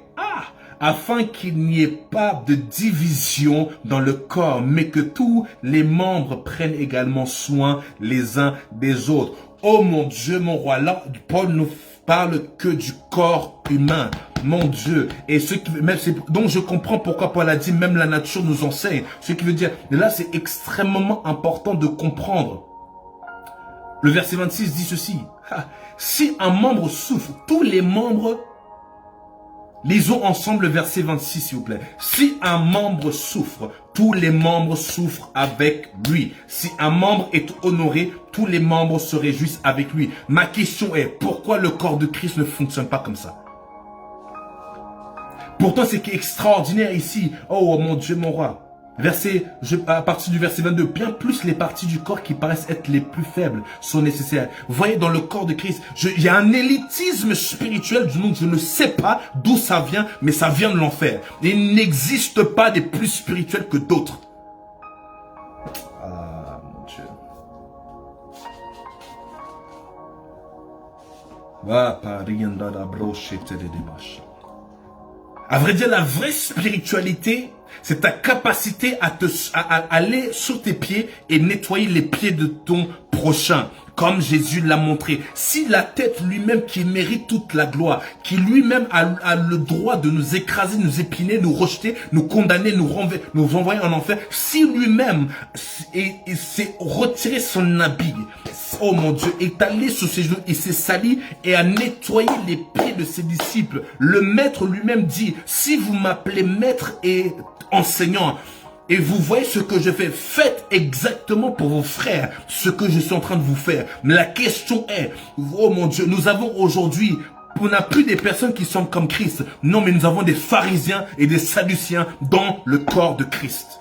Afin qu'il n'y ait pas de division dans le corps, mais que tous les membres prennent également soin les uns des autres. Oh mon Dieu, mon roi, là, Paul nous parle que du corps humain. Mon Dieu. Et ce qui, même donc je comprends pourquoi Paul a dit même la nature nous enseigne. Ce qui veut dire, là c'est extrêmement important de comprendre. Le verset 26 dit ceci. Si un membre souffre, tous les membres... Lisons ensemble le verset 26, s'il vous plaît. Si un membre souffre, tous les membres souffrent avec lui. Si un membre est honoré, tous les membres se réjouissent avec lui. Ma question est, pourquoi le corps de Christ ne fonctionne pas comme ça? Pourtant, c'est extraordinaire ici. Oh mon Dieu, mon roi. À partir du verset 22, bien plus les parties du corps qui paraissent être les plus faibles sont nécessaires. Vous voyez, dans le corps de Christ, il y a un élitisme spirituel du nom. Je ne sais pas d'où ça vient, mais ça vient de l'enfer. Il n'existe pas des plus spirituels que d'autres. Ah, mon Dieu. À vrai dire, la vraie spiritualité, c'est ta capacité à aller sur tes pieds et nettoyer les pieds de ton prochain, comme Jésus l'a montré. Si la tête lui-même qui mérite toute la gloire, qui lui-même a le droit de nous écraser, nous épiner, nous rejeter, nous condamner, nous envoyer en enfer, si lui-même s'est retiré son habit, oh mon Dieu, est allé sur ses genoux, il s'est sali et a nettoyé les pieds de ses disciples. Le maître lui-même dit, si vous m'appelez maître et enseignant, et vous voyez ce que je fais, faites exactement pour vos frères ce que je suis en train de vous faire. Mais la question est, oh mon Dieu, nous avons aujourd'hui, on n'a plus des personnes qui sont comme Christ. Non, mais nous avons des pharisiens et des sadduciens dans le corps de Christ.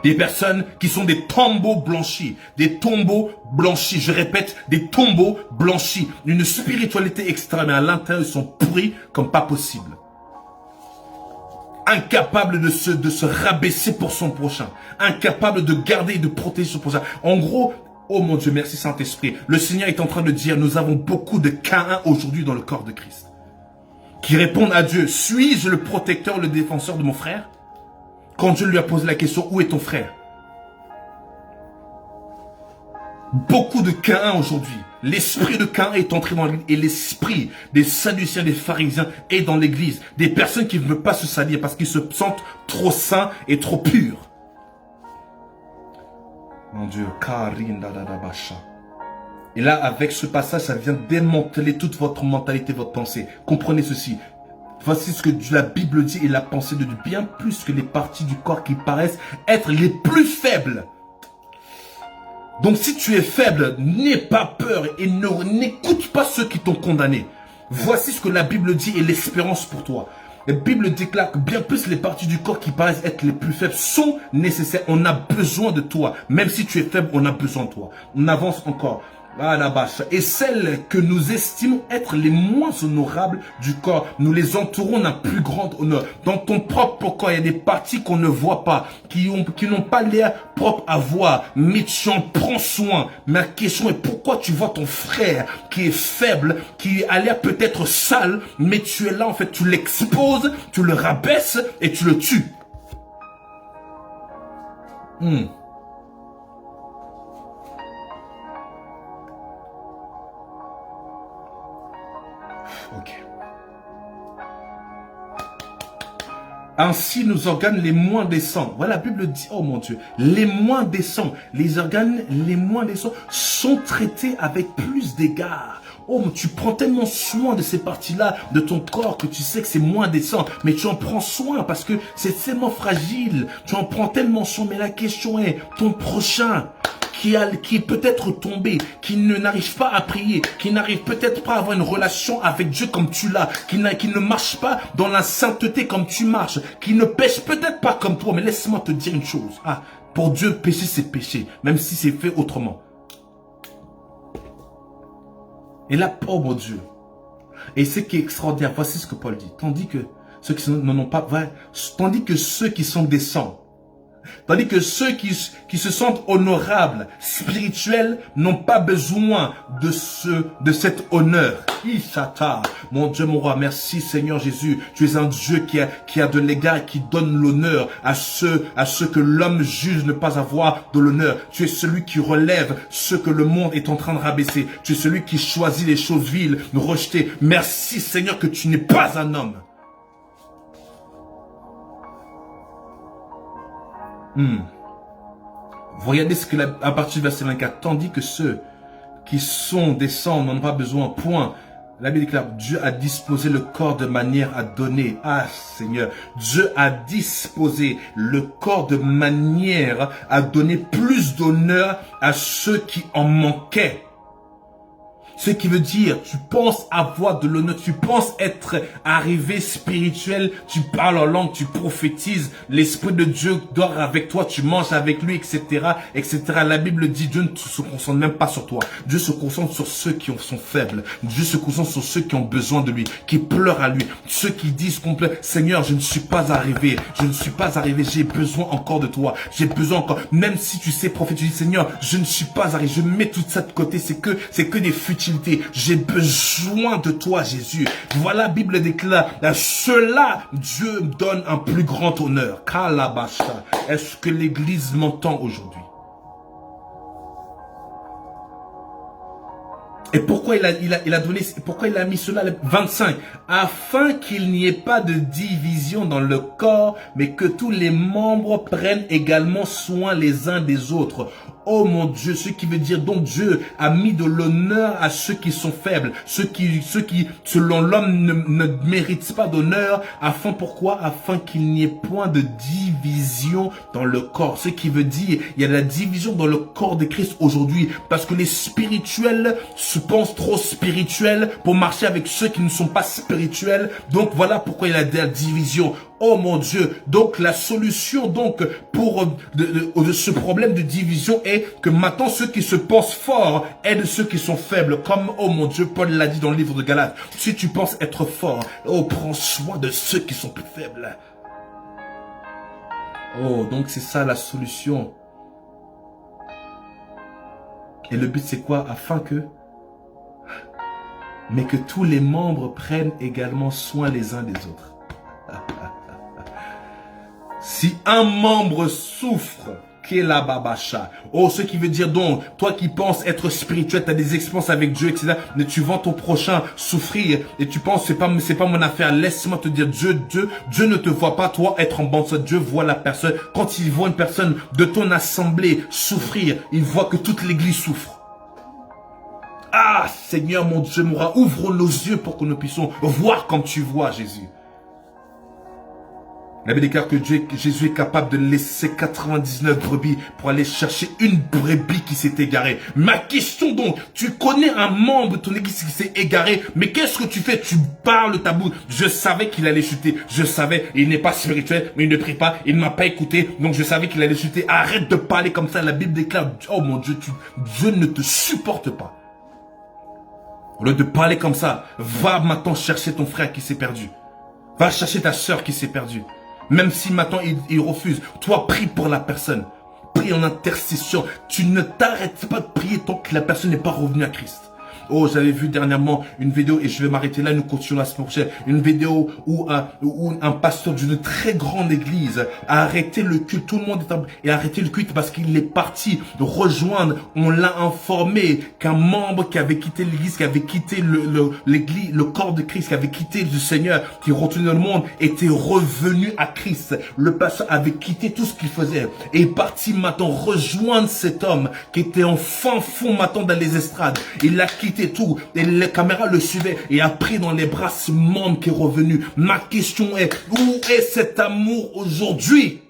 Des personnes qui sont des tombeaux blanchis. Des tombeaux blanchis. Je répète, des tombeaux blanchis. Une spiritualité extrême. Et à l'intérieur, ils sont pourris comme pas possible. Incapable de se rabaisser pour son prochain. Incapable de garder et de protéger son prochain. En gros, oh mon Dieu, merci Saint-Esprit. Le Seigneur est en train de dire, nous avons beaucoup de Caïns aujourd'hui dans le corps de Christ. Qui répondent à Dieu, suis-je le protecteur, le défenseur de mon frère? Quand Dieu lui a posé la question, où est ton frère? Beaucoup de Caïn aujourd'hui. L'esprit de Caïn est entré dans l'église et l'esprit des Sadducéens, des pharisiens est dans l'église. Des personnes qui ne veulent pas se salir parce qu'ils se sentent trop saints et trop purs. Mon Dieu, et là, avec ce passage, ça vient démanteler toute votre mentalité, votre pensée. Comprenez ceci. Voici ce que la Bible dit et la pensée de Dieu. Bien plus que les parties du corps qui paraissent être les plus faibles. Donc si tu es faible, n'aie pas peur et n'écoute pas ceux qui t'ont condamné. Voici ce que la Bible dit et l'espérance pour toi. La Bible déclare que bien plus les parties du corps qui paraissent être les plus faibles sont nécessaires. On a besoin de toi. Même si tu es faible, on a besoin de toi. On avance encore. Et celles que nous estimons être les moins honorables du corps, nous les entourons d'un plus grand honneur. Dans ton propre corps, il y a des parties qu'on ne voit pas, qui n'ont pas l'air propre à voir, mais tu en prends soin. Ma question est pourquoi tu vois ton frère qui est faible, qui a l'air peut-être sale, mais tu es là en fait, tu l'exposes, tu le rabaisses et tu le tues. Ok. Ainsi, nos organes les moins décents. Voilà, la Bible dit, oh mon Dieu, les moins décents, les organes les moins décents sont traités avec plus d'égard. Oh, tu prends tellement soin de ces parties-là de ton corps que tu sais que c'est moins décent. Mais tu en prends soin parce que c'est tellement fragile. Tu en prends tellement soin. Mais la question est, ton prochain qui est peut-être tombé, qui n'arrive pas à prier, qui n'arrive peut-être pas à avoir une relation avec Dieu comme tu l'as, qui ne marche pas dans la sainteté comme tu marches, qui ne pêche peut-être pas comme toi. Mais laisse-moi te dire une chose. Ah, pour Dieu, pécher, c'est péché, même si c'est fait autrement. Et là, oh mon Dieu. Et ce qui est extraordinaire, voici ce que Paul dit. Tandis que ceux qui n'en ont pas, tandis que ceux qui sont décents, tandis que ceux qui se sentent honorables, spirituels, n'ont pas besoin de cet honneur. Ishata, mon Dieu, mon roi, merci Seigneur Jésus. Tu es un Dieu qui a de l'égard et qui donne l'honneur à ceux que l'homme juge ne pas avoir de l'honneur. Tu es celui qui relève ceux que le monde est en train de rabaisser. Tu es celui qui choisit les choses viles, rejetées. Merci Seigneur que tu n'es pas un homme. Regardez ce que à partir du verset 24, tandis que ceux qui sont décents n'en ont pas besoin, point. La Bible déclare, Dieu a disposé le corps de manière à donner. Ah Seigneur, Dieu a disposé le corps de manière à donner plus d'honneur à ceux qui en manquaient. Ce qui veut dire, tu penses avoir de l'honneur, tu penses être arrivé spirituel, tu parles en langue, tu prophétises, l'Esprit de Dieu dort avec toi, tu manges avec lui, etc., etc. La Bible dit, Dieu ne se concentre même pas sur toi. Dieu se concentre sur ceux qui sont faibles. Dieu se concentre sur ceux qui ont besoin de lui, qui pleurent à lui. Ceux qui disent Seigneur, je ne suis pas arrivé, j'ai besoin encore de toi, j'ai besoin encore, même si tu sais prophétiser, Seigneur, je ne suis pas arrivé, je mets tout ça de côté, c'est que des futiles. J'ai besoin de toi, Jésus. Voilà, la Bible déclare, à cela, Dieu donne un plus grand honneur. Kalabasha. Est-ce que l'Église m'entend aujourd'hui? Et pourquoi il a mis cela, 25, afin qu'il n'y ait pas de division dans le corps, mais que tous les membres prennent également soin les uns des autres. Oh mon Dieu, ce qui veut dire donc Dieu a mis de l'honneur à ceux qui sont faibles, ceux qui selon l'homme ne méritent pas d'honneur, pourquoi? Afin qu'il n'y ait point de division dans le corps. Ce qui veut dire, il y a de la division dans le corps de Christ aujourd'hui, parce que les spirituels se pensent trop spirituels pour marcher avec ceux qui ne sont pas spirituels. Donc voilà pourquoi il y a de la division. Oh mon Dieu, donc la solution pour de ce problème de division est que maintenant ceux qui se pensent forts aident ceux qui sont faibles. Comme, oh mon Dieu, Paul l'a dit dans le livre de Galates. Si tu penses être fort, oh prends soin de ceux qui sont plus faibles. Oh, donc c'est ça la solution. Et le but c'est quoi? Mais que tous les membres prennent également soin les uns des autres. Si un membre souffre, Oh, ce qui veut dire donc, toi qui penses être spirituel, tu as des expériences avec Dieu, etc. Mais tu vois ton prochain souffrir et tu penses, c'est pas mon affaire. Laisse-moi te dire, Dieu ne te voit pas, toi, être en bande. Dieu voit la personne. Quand il voit une personne de ton assemblée souffrir, il voit que toute l'église souffre. Ah, Seigneur, mon Dieu, mon roi, ouvre nos yeux pour que nous puissions voir comme tu vois, Jésus. La Bible déclare que Jésus est capable de laisser 99 brebis pour aller chercher une brebis qui s'est égarée. Ma question donc, tu connais un membre de ton église qui s'est égaré, mais qu'est-ce que tu fais? Tu parles ta bouche. Je savais qu'il allait chuter. Je savais, il n'est pas spirituel, mais il ne prie pas, il ne m'a pas écouté, donc je savais qu'il allait chuter. Arrête de parler comme ça. La Bible déclare, oh mon Dieu, Dieu ne te supporte pas. Au lieu de parler comme ça, va maintenant chercher ton frère qui s'est perdu. Va chercher ta soeur qui s'est perdue. Même si maintenant il refuse, toi prie pour la personne. Prie en intercession. Tu ne t'arrêtes pas de prier tant que la personne n'est pas revenue à Christ. Oh, j'avais vu dernièrement une vidéo, et je vais m'arrêter là, nous continuons la semaine prochaine. Une vidéo où un pasteur d'une très grande église a arrêté le culte. Tout le monde est arrêté le culte parce qu'il est parti rejoindre. On l'a informé qu'un membre qui avait quitté l'église, qui avait quitté l'église, le corps de Christ, qui avait quitté le Seigneur, qui retournait dans le monde, était revenu à Christ. Le pasteur avait quitté tout ce qu'il faisait et est parti maintenant rejoindre cet homme qui était en fin fond maintenant dans les estrades. Il a quitté tout et les caméras le suivaient et a pris dans les bras ce membre qui est revenu. Ma question est, où est cet amour aujourd'hui?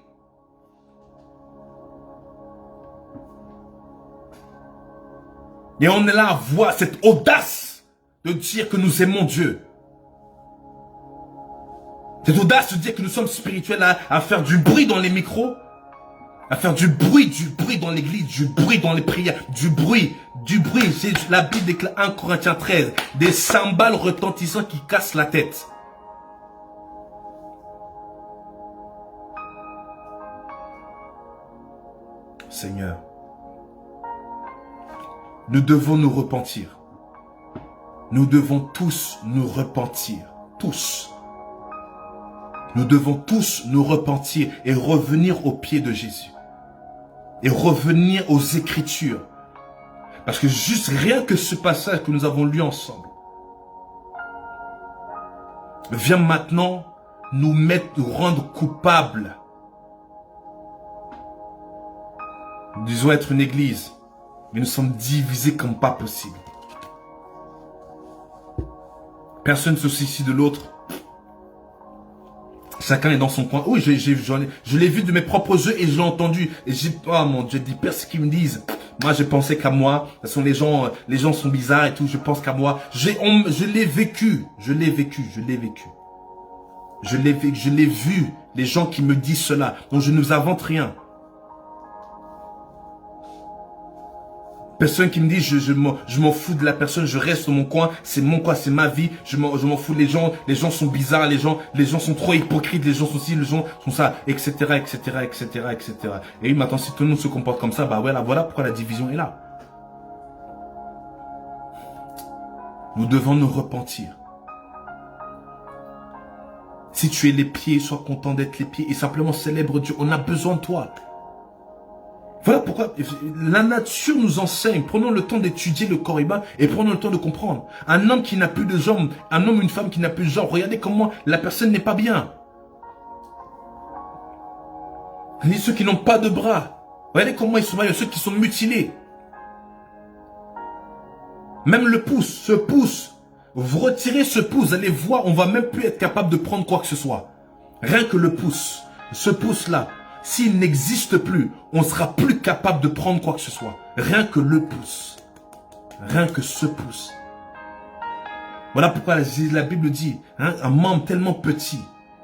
Et on est là à voir cette audace de dire que nous aimons Dieu. Cette audace de dire que nous sommes spirituels, à faire du bruit dans les micros, à faire du bruit dans l'église, du bruit dans les prières, du bruit. La Bible déclare 1 Corinthiens 13, des cymbales retentissants qui cassent la tête. Seigneur, nous devons nous repentir. Nous devons tous nous repentir. Tous. Nous devons tous nous repentir et revenir aux pieds de Jésus. Et revenir aux Écritures. Parce que juste rien que ce passage que nous avons lu ensemble vient maintenant nous rendre coupables. Nous disons être une église, mais nous sommes divisés comme pas possible. Personne ne se soucie de l'autre. Chacun est dans son coin. Oui, je l'ai vu de mes propres yeux et je l'ai entendu. Et oh mon Dieu, des personnes qui me disent, moi je pensais qu'à moi. De toute façon, les gens sont bizarres et tout, je pense qu'à moi. Je l'ai vécu. Je l'ai vu, les gens qui me disent cela. Donc je ne vous invente rien. Personne qui me dit, je m'en fous de la personne, je reste dans mon coin, c'est mon coin, c'est ma vie, je m'en fous, les gens sont bizarres, les gens sont trop hypocrites, les gens sont ci, les gens sont ça, etc., etc., etc., etc. Et maintenant, si tout le monde se comporte comme ça, bah voilà pourquoi la division est là. Nous devons nous repentir. Si tu es les pieds, sois content d'être les pieds et simplement célèbre Dieu. On a besoin de toi. Voilà pourquoi la nature nous enseigne. Prenons le temps d'étudier le corps humain et prenons le temps de comprendre. Un homme qui n'a plus de jambes, un homme, une femme qui n'a plus de jambes, regardez comment la personne n'est pas bien. Regardez ceux qui n'ont pas de bras. Regardez comment ils sont mal, ceux qui sont mutilés. Même le pouce, ce pouce. Vous retirez ce pouce, vous allez voir, on va même plus être capable de prendre quoi que ce soit. Rien que le pouce, ce pouce-là. S'il n'existe plus, on ne sera plus capable de prendre quoi que ce soit. Rien que le pouce. Rien que ce pouce. Voilà pourquoi la Bible dit, un membre tellement petit,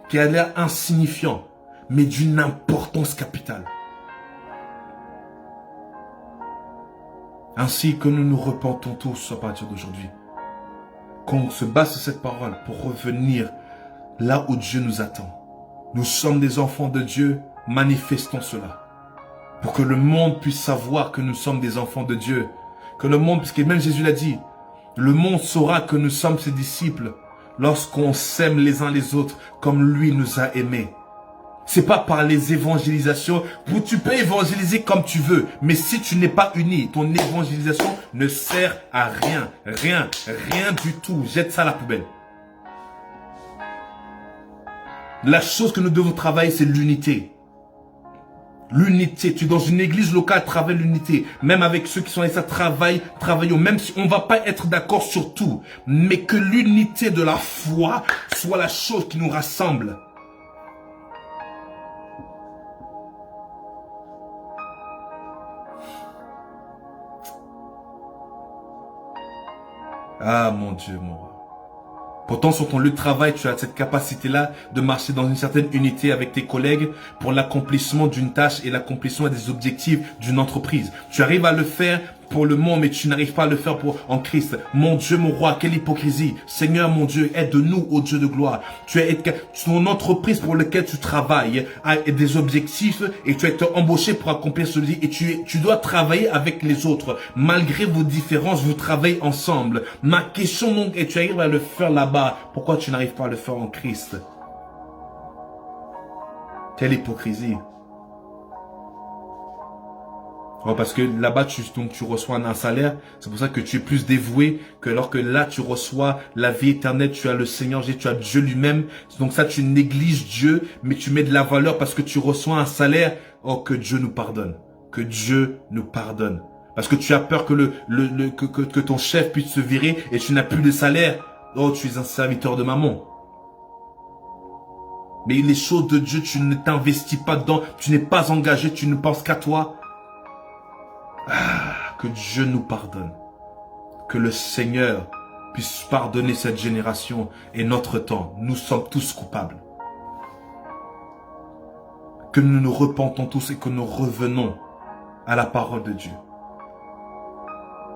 qui a l'air insignifiant, mais d'une importance capitale. Ainsi que nous nous repentons tous à partir d'aujourd'hui. Qu'on se base sur cette parole pour revenir là où Dieu nous attend. Nous sommes des enfants de Dieu. Manifestons cela. Pour que le monde puisse savoir que nous sommes des enfants de Dieu. Que le monde, puisque même Jésus l'a dit, le monde saura que nous sommes ses disciples lorsqu'on s'aime les uns les autres comme lui nous a aimés. C'est pas par les évangélisations où tu peux évangéliser comme tu veux. Mais si tu n'es pas uni, ton évangélisation ne sert à rien. Rien du tout. Jette ça à la poubelle. La chose que nous devons travailler, c'est l'unité. L'unité. Tu es dans une église locale, travaille l'unité. Même avec ceux qui sont là, ça travaillons. Même si on ne va pas être d'accord sur tout. Mais que l'unité de la foi soit la chose qui nous rassemble. Ah mon Dieu, mon roi. Pourtant, sur ton lieu de travail, tu as cette capacité-là de marcher dans une certaine unité avec tes collègues pour l'accomplissement d'une tâche et l'accomplissement des objectifs d'une entreprise. Tu arrives à le faire pour le monde, mais tu n'arrives pas à le faire en Christ. Mon Dieu, mon roi, quelle hypocrisie. Seigneur, mon Dieu, aide-nous, ô Dieu de gloire. Ton entreprise pour laquelle tu travailles a des objectifs et tu as été embauché pour accomplir ce objectif et tu dois travailler avec les autres. Malgré vos différences, vous travaillez ensemble. Ma question donc est, tu arrives à le faire là-bas. Pourquoi tu n'arrives pas à le faire en Christ? Quelle hypocrisie. Oh, parce que là-bas, tu reçois un salaire. C'est pour ça que tu es plus dévoué que alors que là, tu reçois la vie éternelle. Tu as le Seigneur, tu as Dieu lui-même. Donc ça, tu négliges Dieu, mais tu mets de la valeur parce que tu reçois un salaire. Oh, que Dieu nous pardonne. Que Dieu nous pardonne. Parce que tu as peur que que ton chef puisse se virer et tu n'as plus de salaire. Oh, tu es un serviteur de mammon. Mais les choses de Dieu, tu ne t'investis pas dedans. Tu n'es pas engagé, tu ne penses qu'à toi. Ah, que Dieu nous pardonne. Que le Seigneur puisse pardonner cette génération et notre temps. Nous sommes tous coupables. Que nous nous repentons tous et que nous revenons à la parole de Dieu.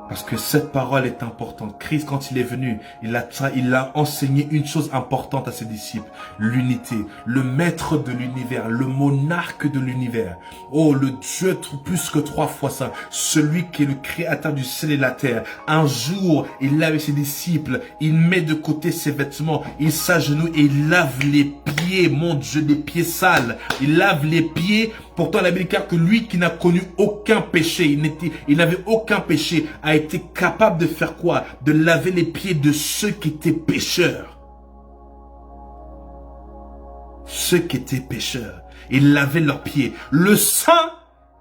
Parce que cette parole est importante. Christ, quand il est venu, il a enseigné une chose importante à ses disciples. L'unité. Le maître de l'univers. Le monarque de l'univers. Oh, le Dieu plus que 3 fois ça. Celui qui est le créateur du ciel et de la terre. Un jour, il lave ses disciples. Il met de côté ses vêtements. Il s'agenouille et il lave les pieds. Mon Dieu, des pieds sales. Il lave les pieds. Pourtant, la Bible déclare que lui qui n'a connu aucun péché, il n'avait aucun péché, a été capable de faire quoi? De laver les pieds de ceux qui étaient pécheurs. Ceux qui étaient pécheurs. Il lavait leurs pieds. Le saint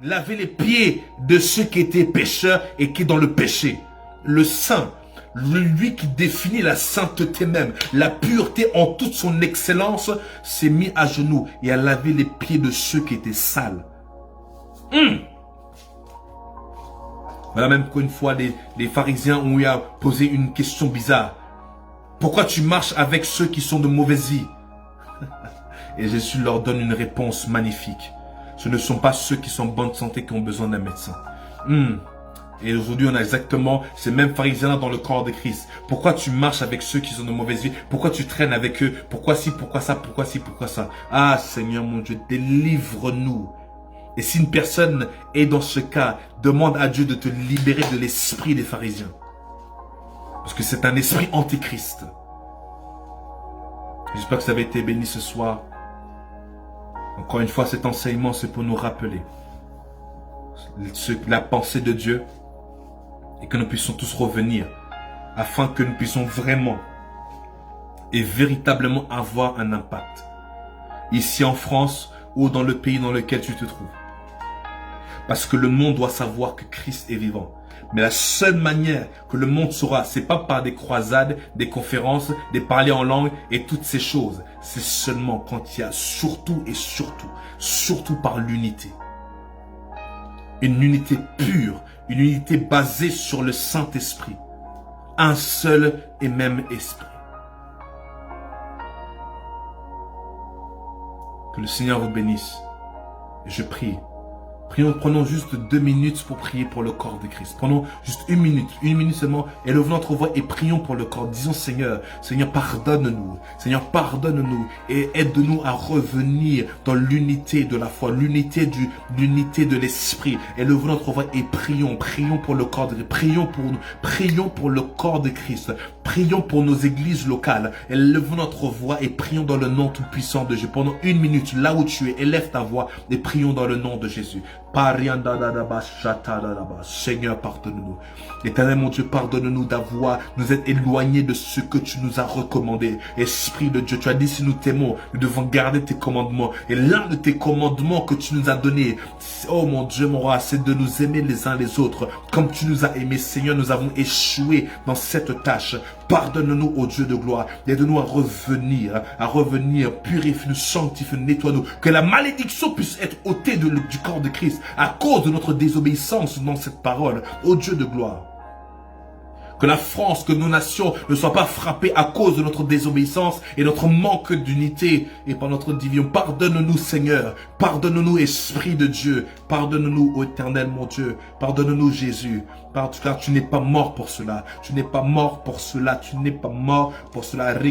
lavait les pieds de ceux qui étaient pécheurs et qui dans le péché. Le saint, lui qui définit la sainteté même, la pureté en toute son excellence, s'est mis à genoux et a lavé les pieds de ceux qui étaient sales. Voilà même qu'une fois, les pharisiens ont eu à poser une question bizarre. Pourquoi tu marches avec ceux qui sont de mauvaise vie? Et Jésus leur donne une réponse magnifique. Ce ne sont pas ceux qui sont en bonne santé qui ont besoin d'un médecin. Et aujourd'hui, on a exactement ces mêmes pharisiens dans le corps de Christ. Pourquoi tu marches avec ceux qui sont de mauvaise vie? Pourquoi tu traînes avec eux? Pourquoi ci, pourquoi ça, pourquoi ci, pourquoi ça? Ah, Seigneur mon Dieu, délivre-nous. Et si une personne est dans ce cas, demande à Dieu de te libérer de l'esprit des pharisiens. Parce que c'est un esprit antichrist. J'espère que ça avait été béni ce soir. Encore une fois, cet enseignement, c'est pour nous rappeler la pensée de Dieu. Et que nous puissions tous revenir afin que nous puissions vraiment et véritablement avoir un impact ici en France ou dans le pays dans lequel tu te trouves. Parce que le monde doit savoir que Christ est vivant. Mais la seule manière que le monde saura, c'est pas par des croisades, des conférences, des parler en langue et toutes ces choses. C'est seulement quand il y a surtout par l'unité. Une unité pure, une unité basée sur le Saint-Esprit. Un seul et même esprit. Que le Seigneur vous bénisse. Et je prie. Prenons juste 2 minutes pour prier pour le corps de Christ. Prenons juste une minute seulement, élevons notre voix et prions pour le corps. Disons Seigneur, pardonne-nous. Seigneur, pardonne-nous et aide-nous à revenir dans l'unité de la foi, l'unité de l'esprit. Élevons notre voix et prions pour le corps de Christ. Prions pour le corps de Christ. Prions pour nos églises locales. Élevons notre voix et prions dans le nom tout-puissant de Jésus. Pendant 1 minute, là où tu es, élève ta voix et prions dans le nom de Jésus. Seigneur, pardonne-nous. Éternel mon Dieu, pardonne-nous d'avoir nous être éloignés de ce que tu nous as recommandé. Esprit de Dieu, tu as dit si nous t'aimons, nous devons garder tes commandements. Et l'un de tes commandements que tu nous as donné, oh mon Dieu, mon roi, c'est de nous aimer les uns les autres. Comme tu nous as aimés, Seigneur, nous avons échoué dans cette tâche. Pardonne-nous, ô Dieu de gloire. Aide-nous à revenir, purifie-nous, sanctifie-nous, nettoie-nous. Que la malédiction puisse être ôtée du corps de Christ à cause de notre désobéissance dans cette parole, ô Dieu de gloire. Que la France, que nos nations ne soient pas frappées à cause de notre désobéissance et notre manque d'unité et par notre division. Pardonne-nous, Seigneur. Pardonne-nous, Esprit de Dieu. Pardonne-nous, ô Éternel, mon Dieu. Pardonne-nous, Jésus. Car tu n'es pas mort pour cela. Tu n'es pas mort pour cela. Tu n'es pas mort pour cela. Tu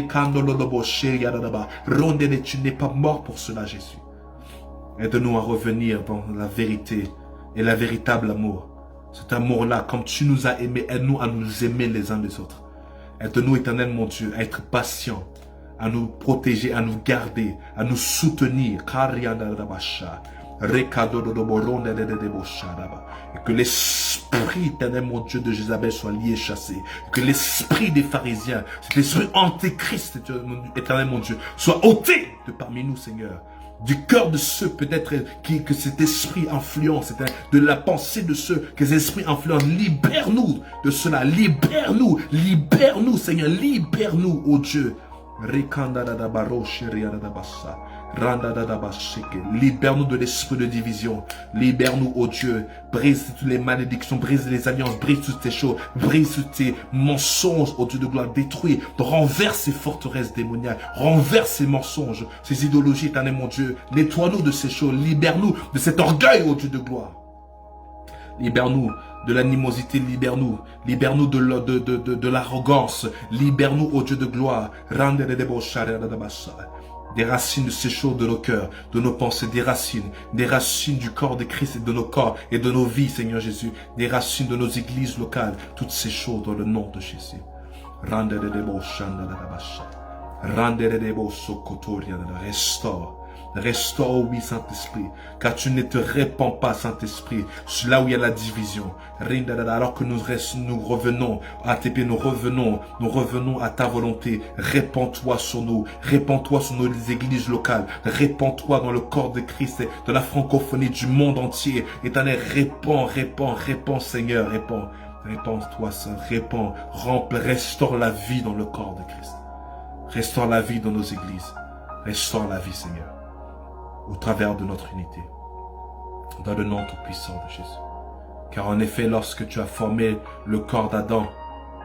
n'es pas mort pour cela, Jésus. Aide-nous à revenir dans la vérité et la véritable amour. Cet amour-là, comme tu nous as aimés, aide-nous à nous aimer les uns les autres. Aide-nous, Éternel mon Dieu, à être patient, à nous protéger, à nous garder, à nous soutenir. Et que l'esprit, Éternel mon Dieu, de Jézabel soit lié, chassé. Et que l'esprit des pharisiens, cet esprit antéchrist, Éternel mon Dieu, soit ôté de parmi nous, Seigneur. Du cœur de ceux peut-être que cet esprit influence, de la pensée de ceux que cet esprit influence. Libère-nous de cela, libère-nous, Seigneur, libère-nous, ô Dieu. Libère-nous de l'esprit de division. Libère-nous, ô Dieu. Brise toutes les malédictions, brise les alliances, brise toutes tes choses, brise tous tes mensonges, ô Dieu de gloire. Détruis, renverse ces forteresses démoniaques, renverse ces mensonges, ces idéologies, éternel mon Dieu. Nettoie-nous de ces choses, libère-nous de cet orgueil, ô Dieu de gloire. Libère-nous de l'animosité, libère-nous de l'arrogance, libère-nous, ô Dieu de gloire. Des racines de ces choses de nos cœurs, de nos pensées, des racines du corps de Christ et de nos corps et de nos vies, Seigneur Jésus, des racines de nos églises locales, toutes ces choses dans le nom de Jésus. Restaure, oui, Saint-Esprit, car tu ne te répands pas, Saint-Esprit, là où il y a la division. Alors que nous revenons à tes pieds, nous revenons à ta volonté. Répands-toi sur nous églises locales. Répands-toi dans le corps de Christ, de la francophonie, du monde entier. Éternel, répands, Seigneur, répands-toi, répands, restaure la vie dans le corps de Christ. Restaure la vie dans nos églises. Restaure la vie, Seigneur, au travers de notre unité, dans le nom tout-puissant de Jésus. Car en effet, lorsque tu as formé le corps d'Adam,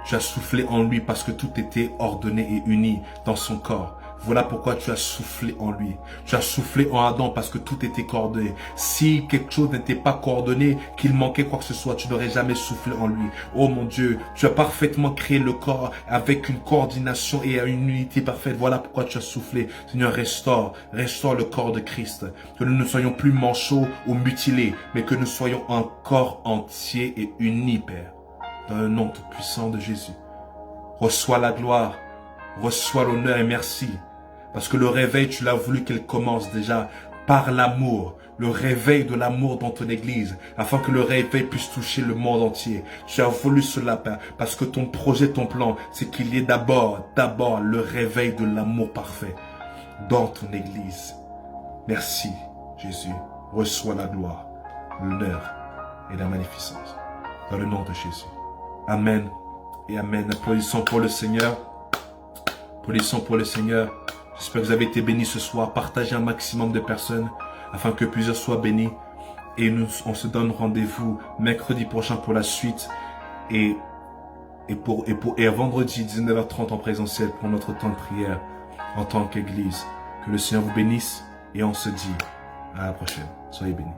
tu as soufflé en lui parce que tout était ordonné et uni dans son corps. Voilà pourquoi tu as soufflé en lui. Tu as soufflé en Adam parce que tout était coordonné. Si quelque chose n'était pas coordonné, qu'il manquait quoi que ce soit, tu n'aurais jamais soufflé en lui. Oh mon Dieu, tu as parfaitement créé le corps avec une coordination et une unité parfaite. Voilà pourquoi tu as soufflé. Seigneur, restaure le corps de Christ. Que nous ne soyons plus manchots ou mutilés, mais que nous soyons un corps entier et uni, Père. Dans le nom tout puissant de Jésus. Reçois la gloire, reçois l'honneur et merci. Parce que le réveil, tu l'as voulu qu'il commence déjà par l'amour. Le réveil de l'amour dans ton église. Afin que le réveil puisse toucher le monde entier. Tu as voulu cela, Père. Parce que ton projet, ton plan, c'est qu'il y ait d'abord le réveil de l'amour parfait dans ton église. Merci, Jésus. Reçois la gloire, l'honneur et la magnificence. Dans le nom de Jésus. Amen et amen. Applaudissons pour le Seigneur. Applaudissons pour le Seigneur. J'espère que vous avez été bénis ce soir. Partagez un maximum de personnes afin que plusieurs soient bénis. Et on se donne rendez-vous mercredi prochain pour la suite. Et vendredi 19h30 en présentiel pour notre temps de prière en tant qu'Église. Que le Seigneur vous bénisse et on se dit à la prochaine. Soyez bénis.